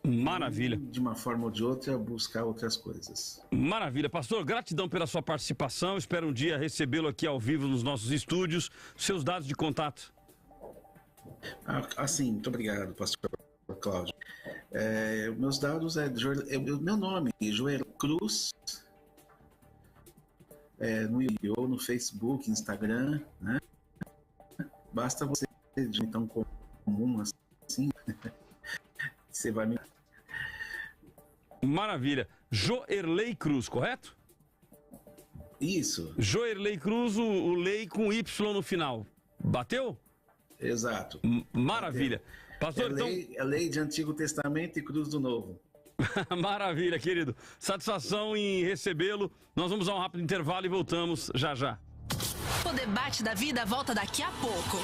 Maravilha. E, de uma forma ou de outra, buscar outras coisas. Maravilha. Pastor, gratidão pela sua participação. Espero um dia recebê-lo aqui ao vivo nos nossos estúdios. Seus dados de contato. Sim, muito obrigado, pastor Cláudio. Meus dados meu nome, Joel Cruz, no Facebook, Instagram, né? Basta você de tão comum assim, você vai me... Maravilha. Joerley Cruz, correto? Isso. Joerley Cruz, o Lei com Y no final. Bateu? Exato. Maravilha. Pastor, é lei de Antigo Testamento e Cruz do Novo. Maravilha, querido. Satisfação em recebê-lo. Nós vamos a um rápido intervalo e voltamos já já. O debate da vida volta daqui a pouco.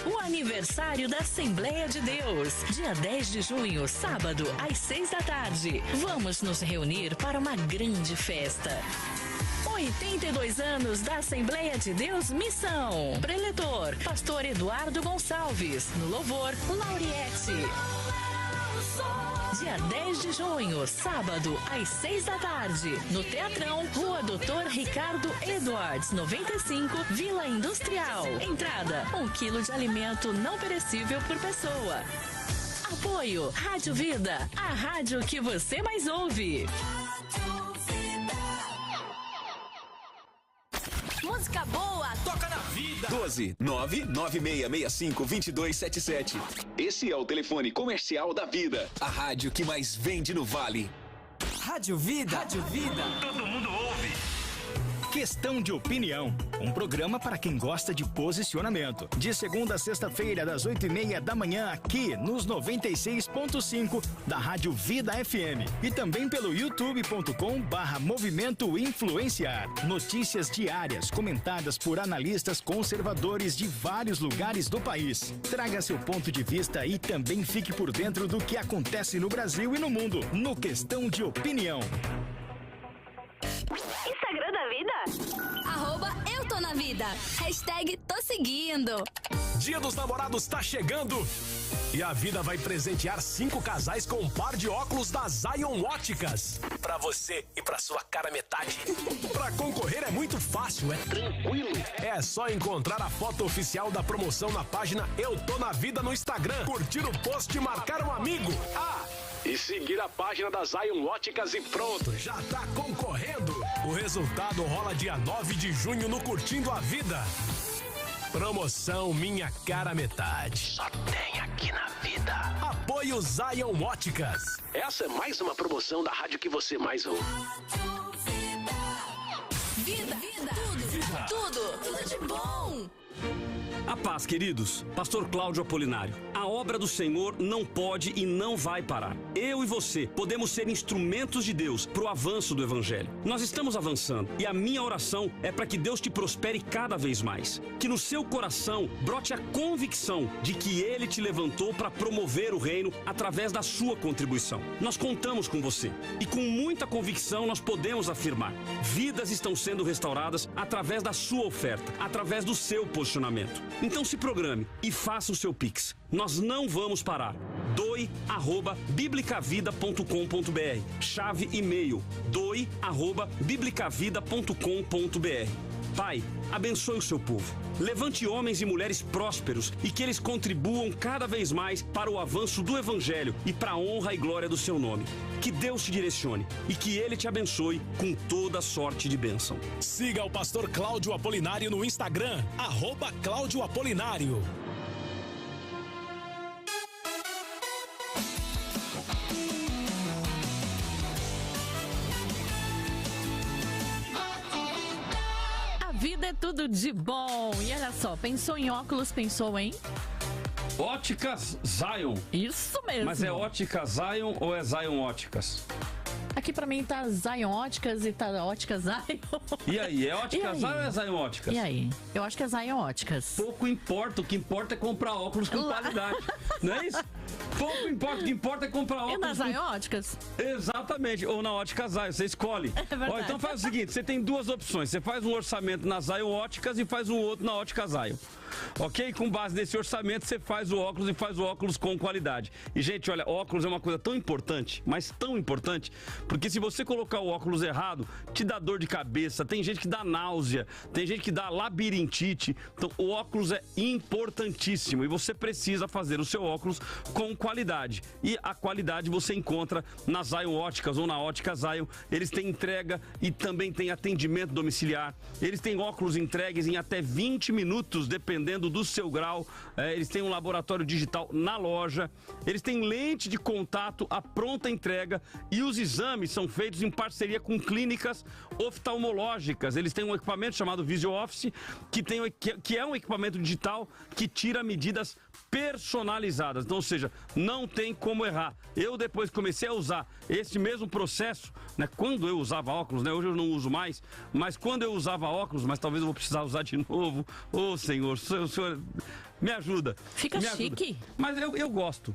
O aniversário da Assembleia de Deus, dia 10 de junho, sábado, às 6 da tarde. Vamos nos reunir para uma grande festa. 82 anos da Assembleia de Deus Missão. Preletor, pastor Eduardo Gonçalves. No louvor, Lauriette. Dia 10 de junho, sábado, às 6 da tarde, no Teatrão, Rua Doutor Ricardo Edwards, 95, Vila Industrial. Entrada, 1 quilo de alimento não perecível por pessoa. Apoio, Rádio Vida, a rádio que você mais ouve. Música boa, toca na vida. 12-99665-2277. Esse é o telefone comercial da Vida, a rádio que mais vende no Vale. Rádio Vida. Rádio Vida. Todo mundo ouve. Questão de Opinião, um programa para quem gosta de posicionamento. De segunda a sexta-feira, das 8h30 da manhã, aqui nos 96.5 da Rádio Vida FM. E também pelo youtube.com/Movimento Influenciar. Notícias diárias comentadas por analistas conservadores de vários lugares do país. Traga seu ponto de vista e também fique por dentro do que acontece no Brasil e no mundo, no Questão de Opinião. Instagram da Vida? @Eu tô na vida. Hashtag tô seguindo. Dia dos Namorados tá chegando e a Vida vai presentear 5 casais com um par de óculos da Zion Óticas. Pra você e pra sua cara metade. Pra concorrer é muito fácil, é tranquilo. É só encontrar a foto oficial da promoção na página Eu Tô na Vida no Instagram, curtir o post e marcar um amigo. E seguir a página da Zion Óticas e pronto, já tá concorrendo. O resultado rola dia 9 de junho no Curtindo a Vida. Promoção Minha Cara Metade. Só tem aqui na Vida. Apoio Zion Óticas. Essa é mais uma promoção da rádio que você mais ouve. Vida. Tudo de bom. A paz, queridos. Pastor Cláudio Apolinário. A obra do Senhor não pode e não vai parar. Eu e você podemos ser instrumentos de Deus para o avanço do Evangelho. Nós estamos avançando e a minha oração é para que Deus te prospere cada vez mais. Que no seu coração brote a convicção de que Ele te levantou para promover o reino através da sua contribuição. Nós contamos com você e com muita convicção nós podemos afirmar: vidas estão sendo restauradas através da sua oferta, através do seu posicionamento. Então se programe e faça o seu Pix. Nós não vamos parar. doe@biblicavida.com.br. Chave e-mail: doe@biblicavida.com.br. Pai, abençoe o seu povo. Levante homens e mulheres prósperos e que eles contribuam cada vez mais para o avanço do Evangelho e para a honra e glória do seu nome. Que Deus te direcione e que Ele te abençoe com toda sorte de bênção. Siga o pastor Cláudio Apolinário no Instagram, @Cláudio Apolinário. Vida é tudo de bom. E olha só, pensou em óculos, pensou em... Óticas Zion. Isso mesmo. Mas é Óticas Zion ou é Zion Óticas? Aqui pra mim tá Zion Óticas e tá Óticas Zion. E aí, é Óticas Zion ou é Zion Óticas? E aí? Eu acho que é Zion Óticas. Pouco importa, o que importa é comprar óculos com qualidade. Não é isso? Pouco importa, o que importa é comprar óculos. E na Zion Óticas? Exatamente, ou na Ótica Zion, você escolhe. É verdade. Ó, então faz o seguinte, você tem duas opções, você faz um orçamento na Zion Óticas e faz um outro na Ótica Zion. Ok? Com base nesse orçamento, você faz o óculos e faz o óculos com qualidade. E, gente, olha, óculos é uma coisa tão importante, mas tão importante, porque se você colocar o óculos errado, te dá dor de cabeça, tem gente que dá náusea, tem gente que dá labirintite. Então, o óculos é importantíssimo e você precisa fazer o seu óculos com qualidade. E a qualidade você encontra na Zion Óticas ou na Ótica Zion. Eles têm entrega e também têm atendimento domiciliar. Eles têm óculos entregues em até 20 minutos, dependendo do seu grau. Eles têm um laboratório digital na loja. Eles têm lente de contato à pronta entrega e os exames são feitos em parceria com clínicas oftalmológicas. Eles têm um equipamento chamado Visio Office, que é um equipamento digital que tira medidas personalizadas. Então, ou seja, não tem como errar. Eu depois comecei a usar esse mesmo processo, né? Quando eu usava óculos, né? Hoje eu não uso mais, mas quando eu usava óculos, mas talvez eu vou precisar usar de novo. Ô, Senhor, o senhor me ajuda. Fica chique. Mas eu gosto.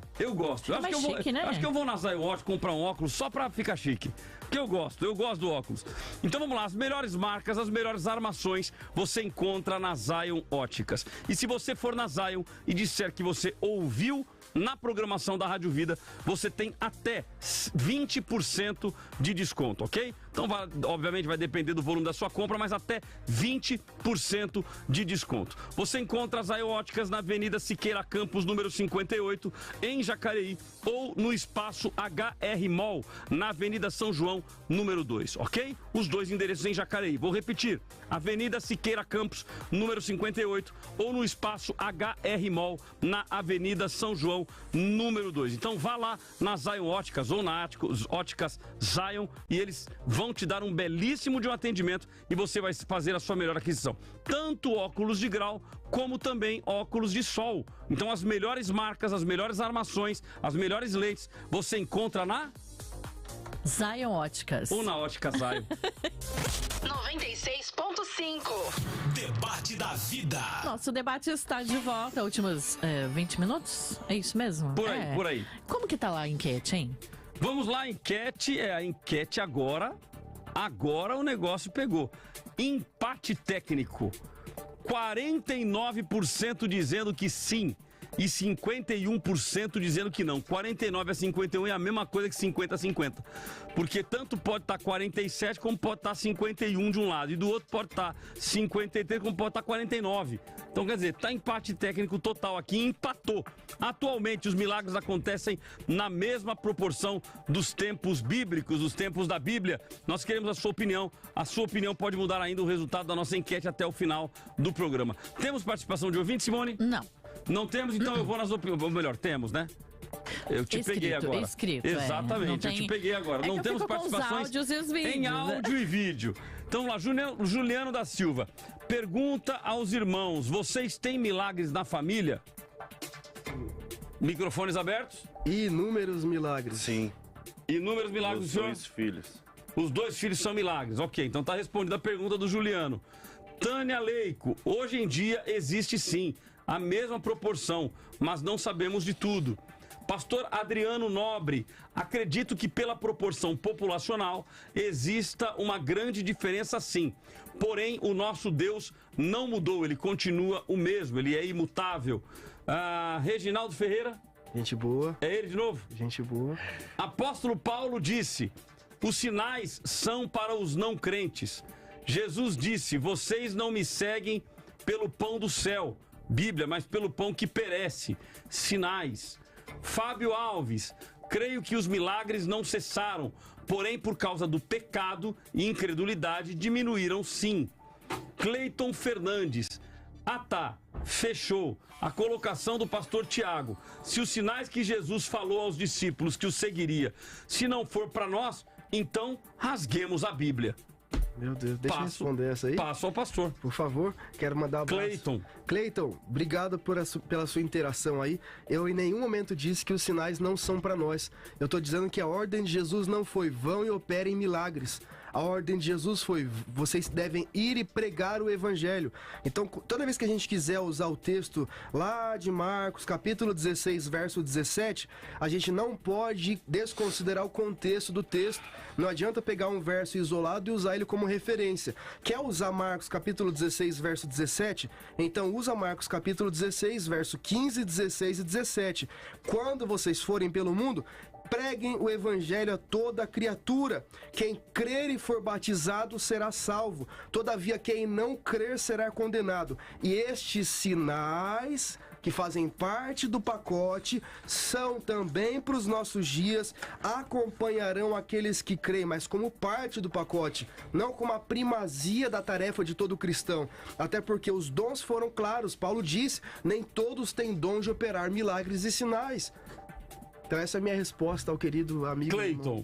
Acho que eu vou na Zion Ótica comprar um óculos só pra ficar chique. Porque eu gosto do óculos. Então vamos lá, as melhores marcas, as melhores armações você encontra na Zion Óticas. E se você for na Zion e disser que você ouviu na programação da Rádio Vida, você tem até 20% de desconto, ok? Então, obviamente, vai depender do volume da sua compra, mas até 20% de desconto. Você encontra as Zion Óticas na Avenida Siqueira Campos, número 58, em Jacareí, ou no Espaço HR Mall, na Avenida São João, número 2, ok? Os dois endereços em Jacareí. Vou repetir, Avenida Siqueira Campos, número 58, ou no Espaço HR Mall, na Avenida São João, número 2. Então vá lá na Zion Óticas ou na Óticas Zion e eles vão te dar um belíssimo de um atendimento e você vai fazer a sua melhor aquisição. Tanto óculos de grau como também óculos de sol. Então as melhores marcas, as melhores armações, as melhores lentes você encontra na Zion Óticas. Ou na Ótica Zion. 96.5 Debate da Vida. Nosso debate está de volta. Últimos 20 minutos? É isso mesmo? Por aí, por aí. Como que tá lá a enquete, hein? Vamos lá, a enquete agora. Agora o negócio pegou. Empate técnico. 49% dizendo que sim. E 51% dizendo que não. 49 a 51 é a mesma coisa que 50 a 50. Porque tanto pode estar 47 como pode estar 51 de um lado. E do outro pode estar 53 como pode estar 49. Então, quer dizer, está empate técnico total aqui, empatou. Atualmente, os milagres acontecem na mesma proporção dos tempos bíblicos, dos tempos da Bíblia. Nós queremos a sua opinião. A sua opinião pode mudar ainda o resultado da nossa enquete até o final do programa. Temos participação de ouvinte, Simone? Não. Não temos, então eu vou nas opiniões. Ou melhor, temos, né? Eu te peguei agora. Exatamente, eu te peguei agora. Não temos participações em áudio e vídeo. Então lá, Juliano da Silva. Pergunta aos irmãos: vocês têm milagres na família? Microfones abertos? Inúmeros milagres. Sim. Inúmeros milagres do senhor? Os 2 filhos. Os 2 filhos são milagres. Ok, então tá respondida a pergunta do Juliano. Tânia Leico, hoje em dia existe sim a mesma proporção, mas não sabemos de tudo. Pastor Adriano Nobre, acredito que pela proporção populacional exista uma grande diferença sim. Porém, o nosso Deus não mudou, ele continua o mesmo, ele é imutável. Reginaldo Ferreira? Gente boa. É ele de novo? Gente boa. Apóstolo Paulo disse, os sinais são para os não crentes. Jesus disse, vocês não me seguem pelo pão do céu, Bíblia, mas pelo pão que perece, sinais. Fábio Alves, creio que os milagres não cessaram, porém por causa do pecado e incredulidade diminuíram sim. Cleiton Fernandes, fechou. A colocação do pastor Tiago. Se os sinais que Jesus falou aos discípulos que o seguiria, se não for para nós, então rasguemos a Bíblia. Meu Deus, deixa eu responder essa aí. Passo ao pastor. Por favor, quero mandar um abraço. Cleiton, obrigado pela sua interação aí. Eu em nenhum momento disse que os sinais não são para nós. Eu estou dizendo que a ordem de Jesus não foi vão e operem milagres. A ordem de Jesus foi, vocês devem ir e pregar o evangelho. Então, toda vez que a gente quiser usar o texto lá de Marcos, capítulo 16, verso 17, a gente não pode desconsiderar o contexto do texto. Não adianta pegar um verso isolado e usar ele como referência. Quer usar Marcos, capítulo 16, verso 17? Então, usa Marcos, capítulo 16, verso 15, 16 e 17. Quando vocês forem pelo mundo, preguem o evangelho a toda criatura. Quem crer e for batizado será salvo. Todavia, quem não crer será condenado. E estes sinais que fazem parte do pacote são também para os nossos dias, acompanharão aqueles que creem, mas como parte do pacote, não como a primazia da tarefa de todo cristão. Até porque os dons foram claros. Paulo disse, nem todos têm dom de operar milagres e sinais. Então essa é a minha resposta ao querido amigo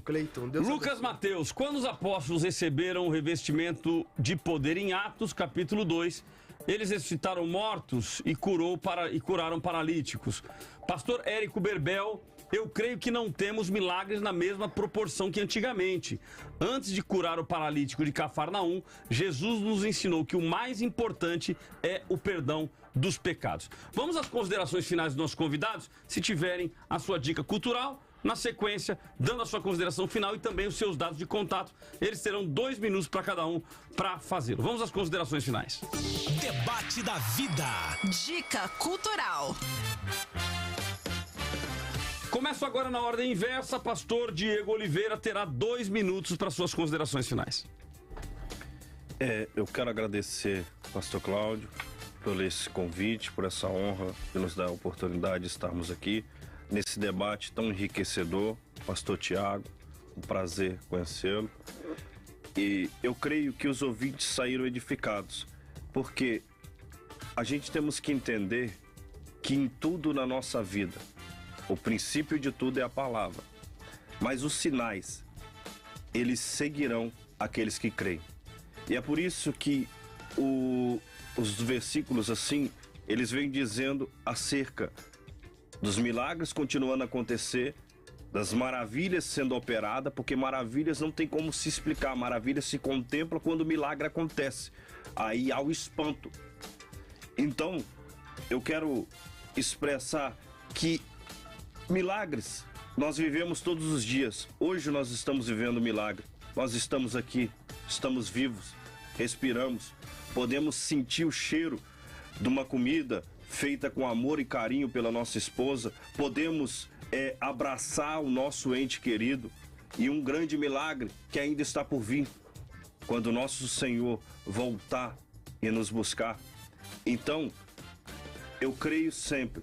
Cleiton. Lucas Mateus, quando os apóstolos receberam o revestimento de poder em Atos, capítulo 2, eles ressuscitaram mortos e curaram paralíticos. Pastor Érico Berbel, eu creio que não temos milagres na mesma proporção que antigamente. Antes de curar o paralítico de Cafarnaum, Jesus nos ensinou que o mais importante é o perdão dos pecados. Vamos às considerações finais dos nossos convidados, se tiverem a sua dica cultural, na sequência, dando a sua consideração final e também os seus dados de contato. Eles terão 2 minutos para cada um para fazê-lo. Vamos às considerações finais. Debate da vida. Dica cultural. Começo agora na ordem inversa. Pastor Diego Oliveira terá 2 minutos para suas considerações finais. Eu quero agradecer, pastor Cláudio, por esse convite, por essa honra que nos dá a oportunidade de estarmos aqui nesse debate tão enriquecedor. Pastor Tiago, um prazer conhecê-lo. E eu creio que os ouvintes saíram edificados, porque a gente temos que entender que em tudo na nossa vida, o princípio de tudo é a palavra, mas os sinais, eles seguirão aqueles que creem. E é por isso que os versículos assim, eles vêm dizendo acerca dos milagres continuando a acontecer, das maravilhas sendo operadas, porque maravilhas não tem como se explicar, maravilhas se contempla quando o milagre acontece, aí há o espanto. Então, eu quero expressar que milagres nós vivemos todos os dias. Hoje nós estamos vivendo milagre, nós estamos aqui, estamos vivos, respiramos, podemos sentir o cheiro de uma comida feita com amor e carinho pela nossa esposa, podemos abraçar o nosso ente querido, e um grande milagre que ainda está por vir, quando o nosso Senhor voltar e nos buscar. Então, eu creio sempre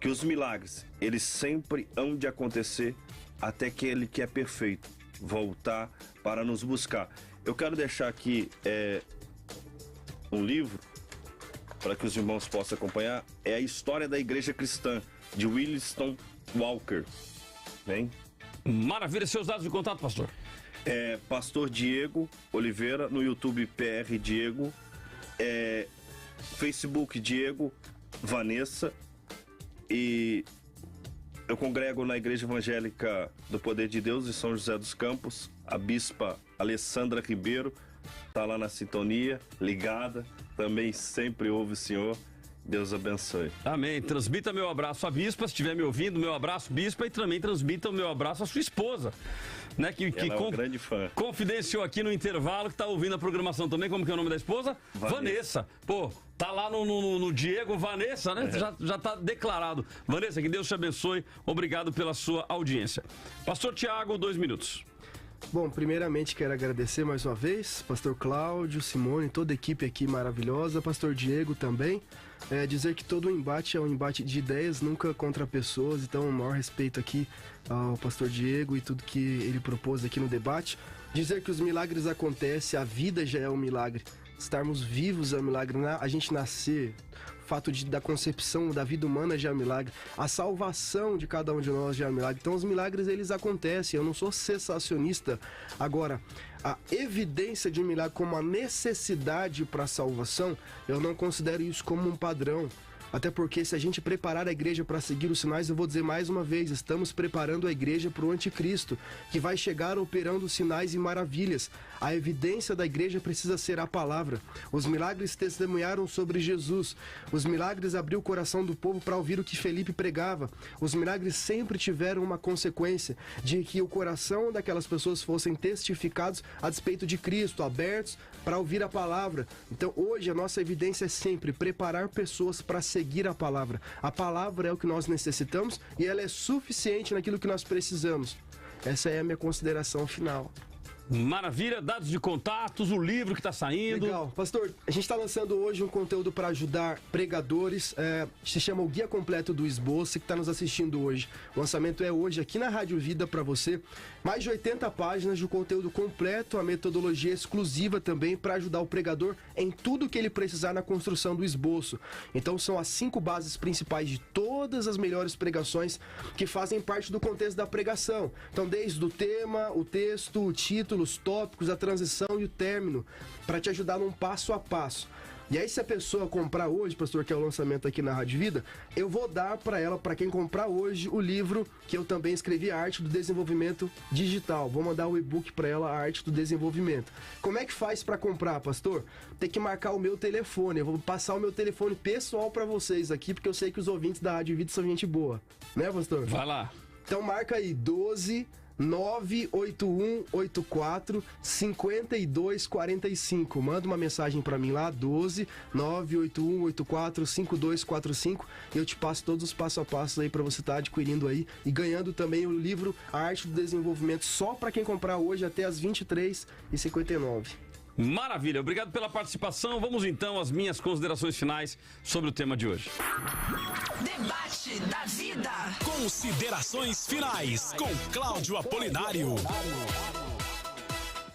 que os milagres, eles sempre hão de acontecer até que Ele, que é perfeito, voltar para nos buscar. Eu quero deixar aqui um livro para que os irmãos possam acompanhar. É a História da Igreja Cristã, de Williston Walker. Bem? Maravilha, seus dados de contato, pastor. Pastor Diego Oliveira, no YouTube PR Diego, Facebook Diego Vanessa, e Eu congrego na Igreja Evangélica do Poder de Deus de São José dos Campos. A bispa Alessandra Ribeiro está lá na sintonia, ligada. Também sempre ouve o senhor. Deus abençoe. Amém. Transmita meu abraço à bispa, se estiver me ouvindo, meu abraço, bispa, e também transmita o meu abraço à sua esposa, né? Que é um grande fã. Confidenciou aqui no intervalo, que está ouvindo a programação também. Como que é o nome da esposa? Vanessa. Pô, tá lá no Diego, Vanessa, né? Já tá declarado. Vanessa, que Deus te abençoe. Obrigado pela sua audiência. Pastor Tiago, 2 minutos. Bom, primeiramente quero agradecer mais uma vez, pastor Cláudio, Simone, toda a equipe aqui maravilhosa, pastor Diego também. Dizer que todo embate é um embate de ideias, nunca contra pessoas, então o maior respeito aqui ao pastor Diego e tudo que ele propôs aqui no debate. Dizer que os milagres acontecem, a vida já é um milagre, estarmos vivos é um milagre, a gente nascer, o fato da concepção da vida humana já é um milagre, a salvação de cada um de nós já é um milagre. Então os milagres eles acontecem, eu não sou sensacionista. Agora, a evidência de um milagre como a necessidade para a salvação, eu não considero isso como um padrão. Até porque se a gente preparar a igreja para seguir os sinais, eu vou dizer mais uma vez, estamos preparando a igreja para o anticristo, que vai chegar operando sinais e maravilhas. A evidência da igreja precisa ser a palavra. Os milagres testemunharam sobre Jesus. Os milagres abriu o coração do povo para ouvir o que Felipe pregava. Os milagres sempre tiveram uma consequência de que o coração daquelas pessoas fossem testificados a despeito de Cristo, abertos para ouvir a palavra. Então hoje a nossa evidência é sempre preparar pessoas para seguir a palavra. A palavra é o que nós necessitamos e ela é suficiente naquilo que nós precisamos. Essa é a minha consideração final. Maravilha, dados de contatos, o livro que está saindo. Legal. Pastor, a gente está lançando hoje um conteúdo para ajudar pregadores, se chama o Guia Completo do Esboço, que está nos assistindo hoje. O lançamento é hoje aqui na Rádio Vida para você. Mais de 80 páginas de conteúdo completo, a metodologia exclusiva também para ajudar o pregador em tudo que ele precisar na construção do esboço. Então são as 5 bases principais de todas as melhores pregações que fazem parte do contexto da pregação. Então desde o tema, o texto, o título, os tópicos, a transição e o término, para te ajudar num passo a passo. E aí, se a pessoa comprar hoje, pastor, que é o lançamento aqui na Rádio Vida, eu vou dar para ela, para quem comprar hoje, o livro que eu também escrevi, A Arte do Desenvolvimento Digital. Vou mandar o e-book para ela, A Arte do Desenvolvimento. Como é que faz para comprar, pastor? Tem que marcar o meu telefone. Eu vou passar o meu telefone pessoal para vocês aqui, porque eu sei que os ouvintes da Rádio Vida são gente boa. Né, pastor? Vai lá. Então marca aí, 12 98184 5245. Manda uma mensagem para mim lá, 12 98184 5245, e eu te passo todos os passo a passo aí para você estar adquirindo aí e ganhando também o livro A Arte do Desenvolvimento, só para quem comprar hoje até as 23h59. Maravilha, obrigado pela participação. Vamos então às minhas considerações finais sobre o tema de hoje. Debate da Vida. Considerações finais com Cláudio Apolinário.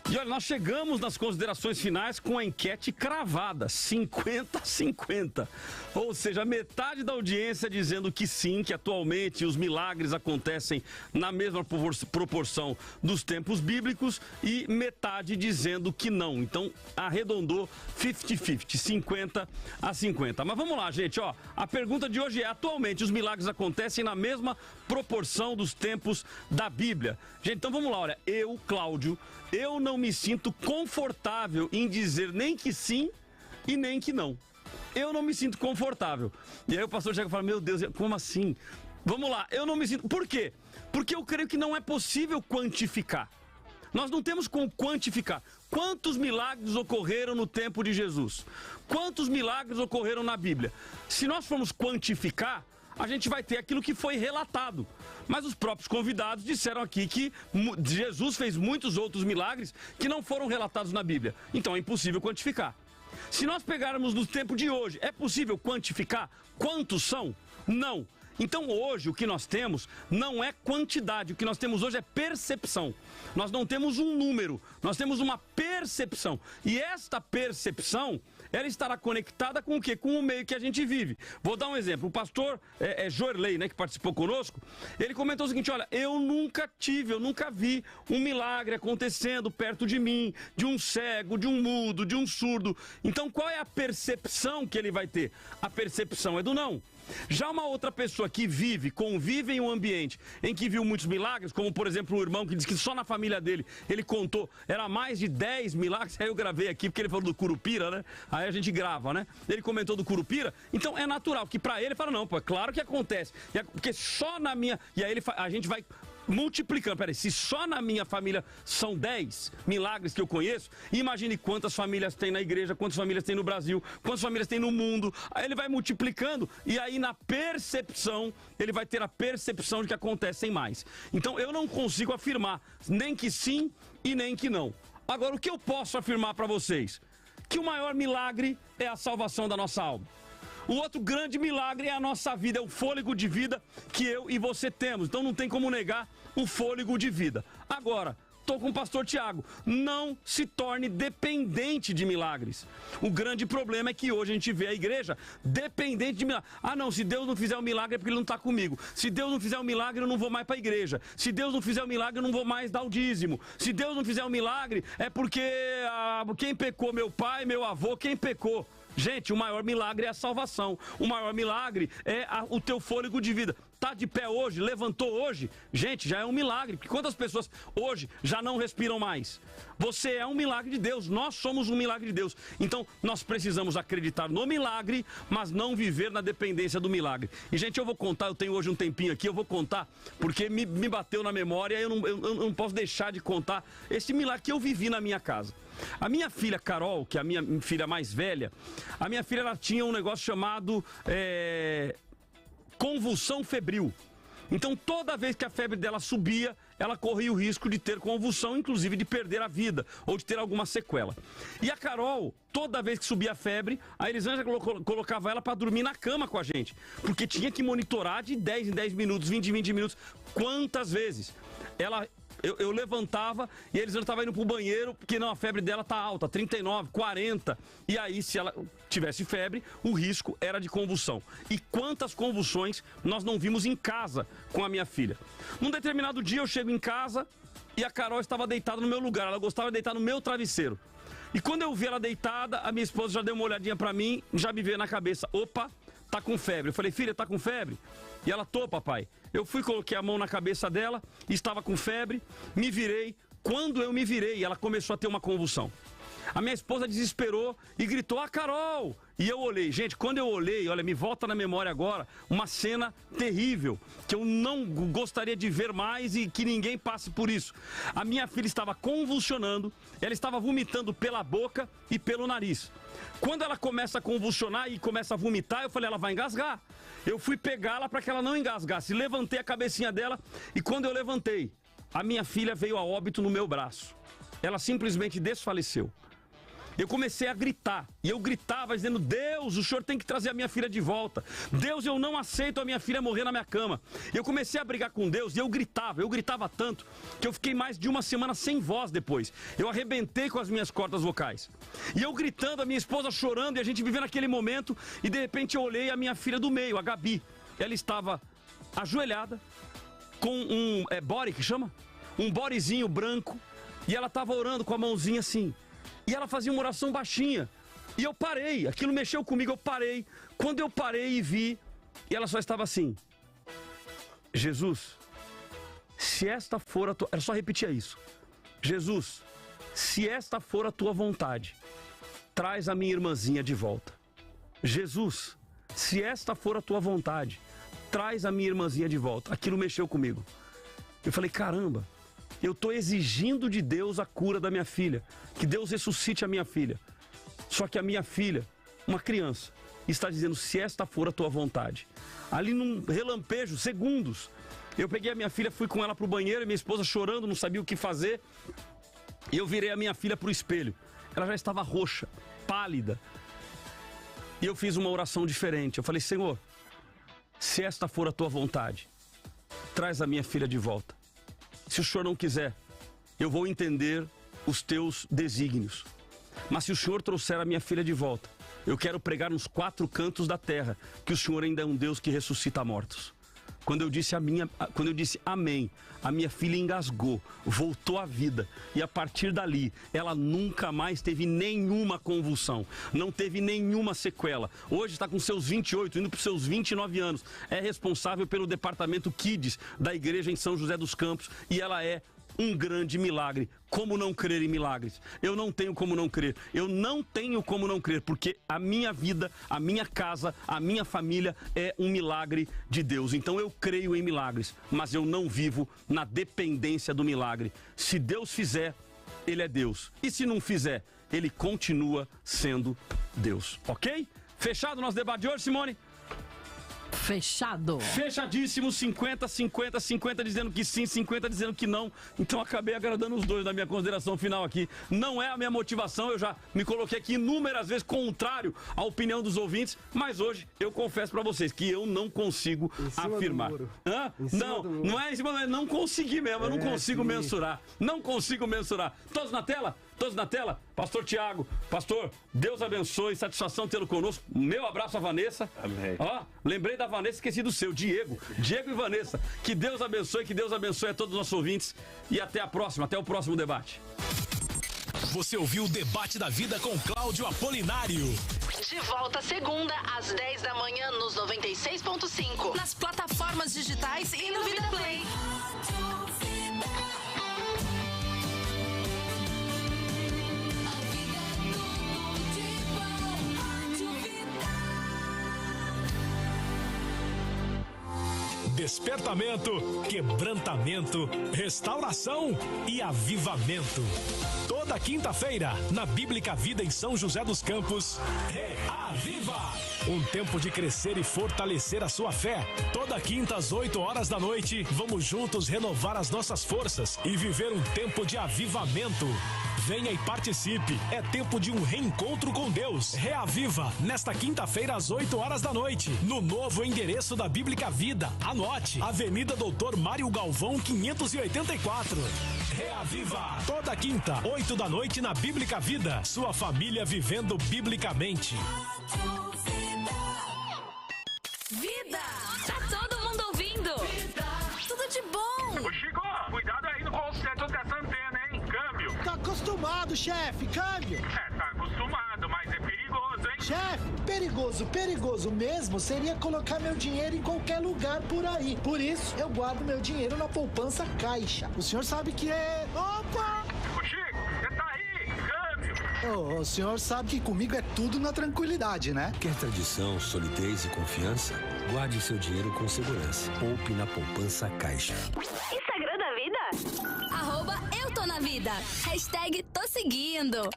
E olha, nós chegamos nas considerações finais com a enquete cravada, 50-50. Ou seja, metade da audiência dizendo que sim, que atualmente os milagres acontecem na mesma proporção dos tempos bíblicos, e metade dizendo que não. Então, arredondou 50-50, 50-50. Mas vamos lá, gente, ó. A pergunta de hoje é: atualmente os milagres acontecem na mesma proporção dos tempos da Bíblia? Gente, então vamos lá, olha. Eu, Cláudio, eu não me sinto confortável em dizer nem que sim e nem que não. Eu não me sinto confortável. E aí o pastor chega e fala: meu Deus, como assim? Vamos lá, eu não me sinto... Por quê? Porque eu creio que não é possível quantificar. Nós não temos como quantificar. Quantos milagres ocorreram no tempo de Jesus? Quantos milagres ocorreram na Bíblia? Se nós formos quantificar, a gente vai ter aquilo que foi relatado. Mas os próprios convidados disseram aqui que Jesus fez muitos outros milagres que não foram relatados na Bíblia. Então é impossível quantificar. Se nós pegarmos no tempo de hoje, é possível quantificar quantos são? Não. Então hoje o que nós temos não é quantidade, o que nós temos hoje é percepção. Nós não temos um número, nós temos uma percepção. E esta percepção, ela estará conectada com o quê? Com o meio que a gente vive. Vou dar um exemplo. O pastor Joerley, né, que participou conosco, ele comentou o seguinte: olha, eu nunca vi um milagre acontecendo perto de mim, de um cego, de um mudo, de um surdo. Então qual é a percepção que ele vai ter? A percepção é do não. Já uma outra pessoa que convive em um ambiente em que viu muitos milagres, como por exemplo o irmão que disse que só na família dele, ele contou, era mais de 10 milagres, aí eu gravei aqui porque ele falou do Curupira, né? Aí a gente grava, né? Ele comentou do Curupira, então é natural que pra ele, fala, não, pô, é claro que acontece, porque só na minha... E aí a gente vai multiplicando, peraí, se só na minha família são 10 milagres que eu conheço, imagine quantas famílias tem na igreja, quantas famílias tem no Brasil, quantas famílias tem no mundo, aí ele vai multiplicando e aí na percepção, ele vai ter a percepção de que acontecem mais. Então eu não consigo afirmar nem que sim e nem que não. Agora, o que eu posso afirmar para vocês? Que o maior milagre é a salvação da nossa alma. O outro grande milagre é a nossa vida, é o fôlego de vida que eu e você temos. Então não tem como negar o fôlego de vida. Agora, estou com o pastor Tiago, não se torne dependente de milagres. O grande problema é que hoje a gente vê a igreja dependente de milagres. Ah não, se Deus não fizer o milagre é porque Ele não está comigo. Se Deus não fizer o milagre eu não vou mais para a igreja. Se Deus não fizer o milagre eu não vou mais dar o dízimo. Se Deus não fizer o milagre é porque quem pecou, meu pai, meu avô, quem pecou? Gente, o maior milagre é a salvação. O maior milagre é o teu fôlego de vida. Tá de pé hoje, levantou hoje, gente, já é um milagre. Porque quantas pessoas hoje já não respiram mais? Você é um milagre de Deus, nós somos um milagre de Deus. Então, nós precisamos acreditar no milagre, mas não viver na dependência do milagre. E, gente, eu vou contar, eu tenho hoje um tempinho aqui, eu vou contar, porque me bateu na memória, eu não posso deixar de contar esse milagre que eu vivi na minha casa. A minha filha Carol, que é a minha filha mais velha, a minha filha ela tinha um negócio chamado convulsão febril. Então toda vez que a febre dela subia, ela corria o risco de ter convulsão, inclusive de perder a vida ou de ter alguma sequela. E a Carol, toda vez que subia a febre, a Elisângela colocava ela para dormir na cama com a gente, porque tinha que monitorar de 10 em 10 minutos, 20 em 20 minutos, quantas vezes. Eu levantava e a Elisângela estava indo pro banheiro, porque não, a febre dela tá alta, 39, 40. E aí, se ela tivesse febre, o risco era de convulsão. E quantas convulsões nós não vimos em casa com a minha filha. Num determinado dia eu chego em casa e a Carol estava deitada no meu lugar, ela gostava de deitar no meu travesseiro. E quando eu vi ela deitada, a minha esposa já deu uma olhadinha para mim, já me veio na cabeça, opa, tá com febre. Eu falei, filha, tá com febre? E ela, tô, papai. Eu fui, coloquei a mão na cabeça dela, estava com febre, me virei. Quando eu me virei, ela começou a ter uma convulsão. A minha esposa desesperou e gritou, Carol! E eu olhei. Gente, quando eu olhei, olha, me volta na memória agora, uma cena terrível, que eu não gostaria de ver mais e que ninguém passe por isso. A minha filha estava convulsionando, ela estava vomitando pela boca e pelo nariz. Quando ela começa a convulsionar e começa a vomitar, eu falei, ela vai engasgar. Eu fui pegá-la para que ela não engasgasse. Levantei a cabecinha dela e quando eu levantei, a minha filha veio a óbito no meu braço. Ela simplesmente desfaleceu. Eu comecei a gritar, e eu gritava dizendo, Deus, o Senhor tem que trazer a minha filha de volta. Deus, eu não aceito a minha filha morrer na minha cama. Eu comecei a brigar com Deus e eu gritava tanto, que eu fiquei mais de uma semana sem voz depois. Eu arrebentei com as minhas cordas vocais. E eu gritando, a minha esposa chorando, e a gente vivendo aquele momento, e de repente eu olhei a minha filha do meio, a Gabi. Ela estava ajoelhada, com um body, que chama? Um bodyzinho branco, e ela estava orando com a mãozinha assim. E ela fazia uma oração baixinha. E eu parei, aquilo mexeu comigo, eu parei. Quando eu parei e vi, e ela só estava assim. Jesus, se esta for a tua... Ela só repetia isso. Jesus, se esta for a tua vontade, traz a minha irmãzinha de volta. Jesus, se esta for a tua vontade, traz a minha irmãzinha de volta. Aquilo mexeu comigo. Eu falei, caramba. Eu estou exigindo de Deus a cura da minha filha. Que Deus ressuscite a minha filha. Só que a minha filha, uma criança, está dizendo, se esta for a tua vontade. Ali num relampejo, segundos, eu peguei a minha filha, fui com ela para o banheiro, e minha esposa chorando, não sabia o que fazer. E eu virei a minha filha para o espelho. Ela já estava roxa, pálida. E eu fiz uma oração diferente. Eu falei, Senhor, se esta for a tua vontade, traz a minha filha de volta. Se o Senhor não quiser, eu vou entender os teus desígnios. Mas se o Senhor trouxer a minha filha de volta, eu quero pregar nos 4 cantos da terra que o Senhor ainda é um Deus que ressuscita mortos. Quando eu disse amém, a minha filha engasgou, voltou à vida. E a partir dali, ela nunca mais teve nenhuma convulsão, não teve nenhuma sequela. Hoje está com seus 28, indo para os seus 29 anos. É responsável pelo departamento Kids da igreja em São José dos Campos e ela é um grande milagre. Como não crer em milagres? Eu não tenho como não crer. Eu não tenho como não crer, porque a minha vida, a minha casa, a minha família é um milagre de Deus. Então eu creio em milagres, mas eu não vivo na dependência do milagre. Se Deus fizer, Ele é Deus. E se não fizer, Ele continua sendo Deus. Ok? Fechado o nosso debate de hoje, Simone? Fechado. Fechadíssimo, 50, 50, 50 dizendo que sim, 50 dizendo que não. Então acabei agradando os dois na minha consideração final aqui. Não é a minha motivação, eu já me coloquei aqui inúmeras vezes contrário à opinião dos ouvintes, mas hoje eu confesso pra vocês que eu não consigo afirmar. Hã? Não é em cima do muro, não consegui mesmo, eu não consigo mensurar. Não consigo mensurar. Todos na tela? Todos na tela? Pastor Tiago, pastor, Deus abençoe, satisfação tê-lo conosco. Meu abraço a Vanessa. Amém. Ó, lembrei da Vanessa, esqueci do seu, Diego e Vanessa. Que Deus abençoe a todos os nossos ouvintes. E até a próxima, até o próximo debate. Você ouviu o Debate da Vida com Cláudio Apolinário. De volta segunda, às 10 da manhã, nos 96.5. Nas plataformas digitais e no Vida Play. Despertamento, quebrantamento, restauração e avivamento. Toda quinta-feira, na Bíblica Vida em São José dos Campos, Reaviva! Um tempo de crescer e fortalecer a sua fé. Toda quinta às 8 horas da noite, vamos juntos renovar as nossas forças e viver um tempo de avivamento. Venha e participe. É tempo de um reencontro com Deus. Reaviva, nesta quinta-feira às 8 horas da noite, no novo endereço da Bíblica Vida. Anote, Avenida Doutor Mário Galvão, 584. Reaviva, toda quinta, 8 da noite na Bíblica Vida. Sua família vivendo biblicamente. Vida! Tá todo mundo ouvindo? Vida! Tudo de bom! Ô Chico, cuidado aí no call center dessa antena, hein? Câmbio! Tá acostumado, chefe, câmbio! Tá acostumado, mas é perigoso, hein? Chefe, perigoso mesmo seria colocar meu dinheiro em qualquer lugar por aí. Por isso, eu guardo meu dinheiro na poupança Caixa. O senhor sabe que é... Opa! Ô Chico, você tá aí? Câmbio! O senhor sabe que comigo é tudo na tranquilidade, né? Quer tradição, solidez e confiança? Guarde seu dinheiro com segurança. Poupe na poupança Caixa. Instagram da Vida? @eu tô na vida. Hashtag tô seguindo.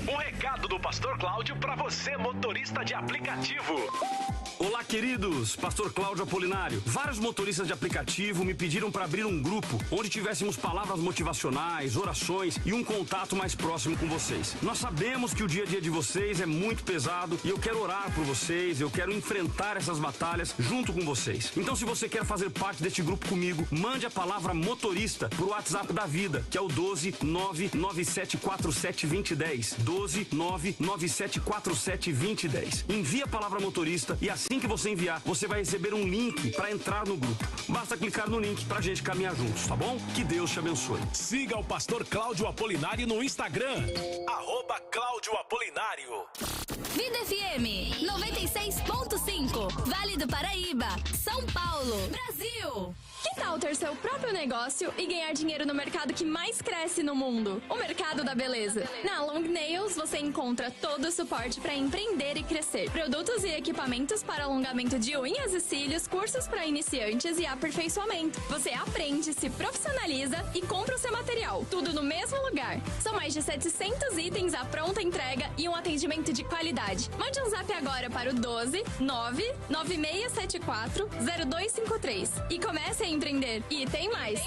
Um recado do Pastor Cláudio para você, motorista de aplicativo. Olá, queridos, Pastor Cláudio Apolinário. Vários motoristas de aplicativo me pediram para abrir um grupo onde tivéssemos palavras motivacionais, orações e um contato mais próximo com vocês. Nós sabemos que o dia a dia de vocês é muito pesado e eu quero orar por vocês, eu quero enfrentar essas batalhas junto com vocês. Então, se você quer fazer parte deste grupo comigo, mande a palavra motorista pro WhatsApp da Vida, que é o 12997472010. 12997472010. Envie a palavra motorista e assim que você enviar, você vai receber um link para entrar no grupo. Basta clicar no link pra gente caminhar juntos, tá bom? Que Deus te abençoe. Siga o Pastor Cláudio Apolinário no Instagram, @Cláudio Apolinário. Vida FM 96.5, Vale do Paraíba, São Paulo, Brasil. Que tal ter seu próprio negócio e ganhar dinheiro no mercado que mais cresce no mundo? O mercado da beleza. Na Long Nails você encontra todo o suporte para empreender e crescer. Produtos e equipamentos para alongamento de unhas e cílios, cursos para iniciantes e aperfeiçoamento. Você aprende, se profissionaliza e compra o seu material. Tudo no mesmo lugar. São mais de 700 itens à pronta entrega e um atendimento de qualidade. Mande um zap agora para o 12996740253 e comece a empreender. E tem mais.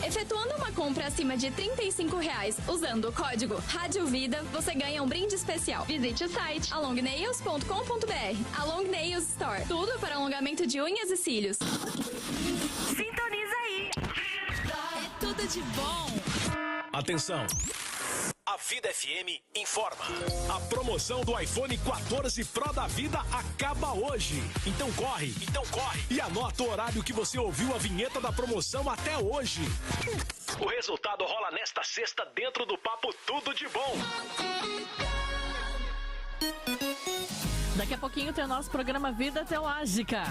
Efetuando uma compra acima de R$35 usando o código Rádio Vida, você ganha um brinde especial. Visite o site alongnails.com.br. A Long Nails Store. Tudo para alongamento de unhas e cílios. Sintoniza aí. É tudo de bom. Atenção! A Vida FM informa. A promoção do iPhone 14 Pro da Vida acaba hoje. Então corre. E anota o horário que você ouviu a vinheta da promoção até hoje. O resultado rola nesta sexta dentro do Papo Tudo de Bom. Daqui a pouquinho tem o nosso programa Vida Teológica.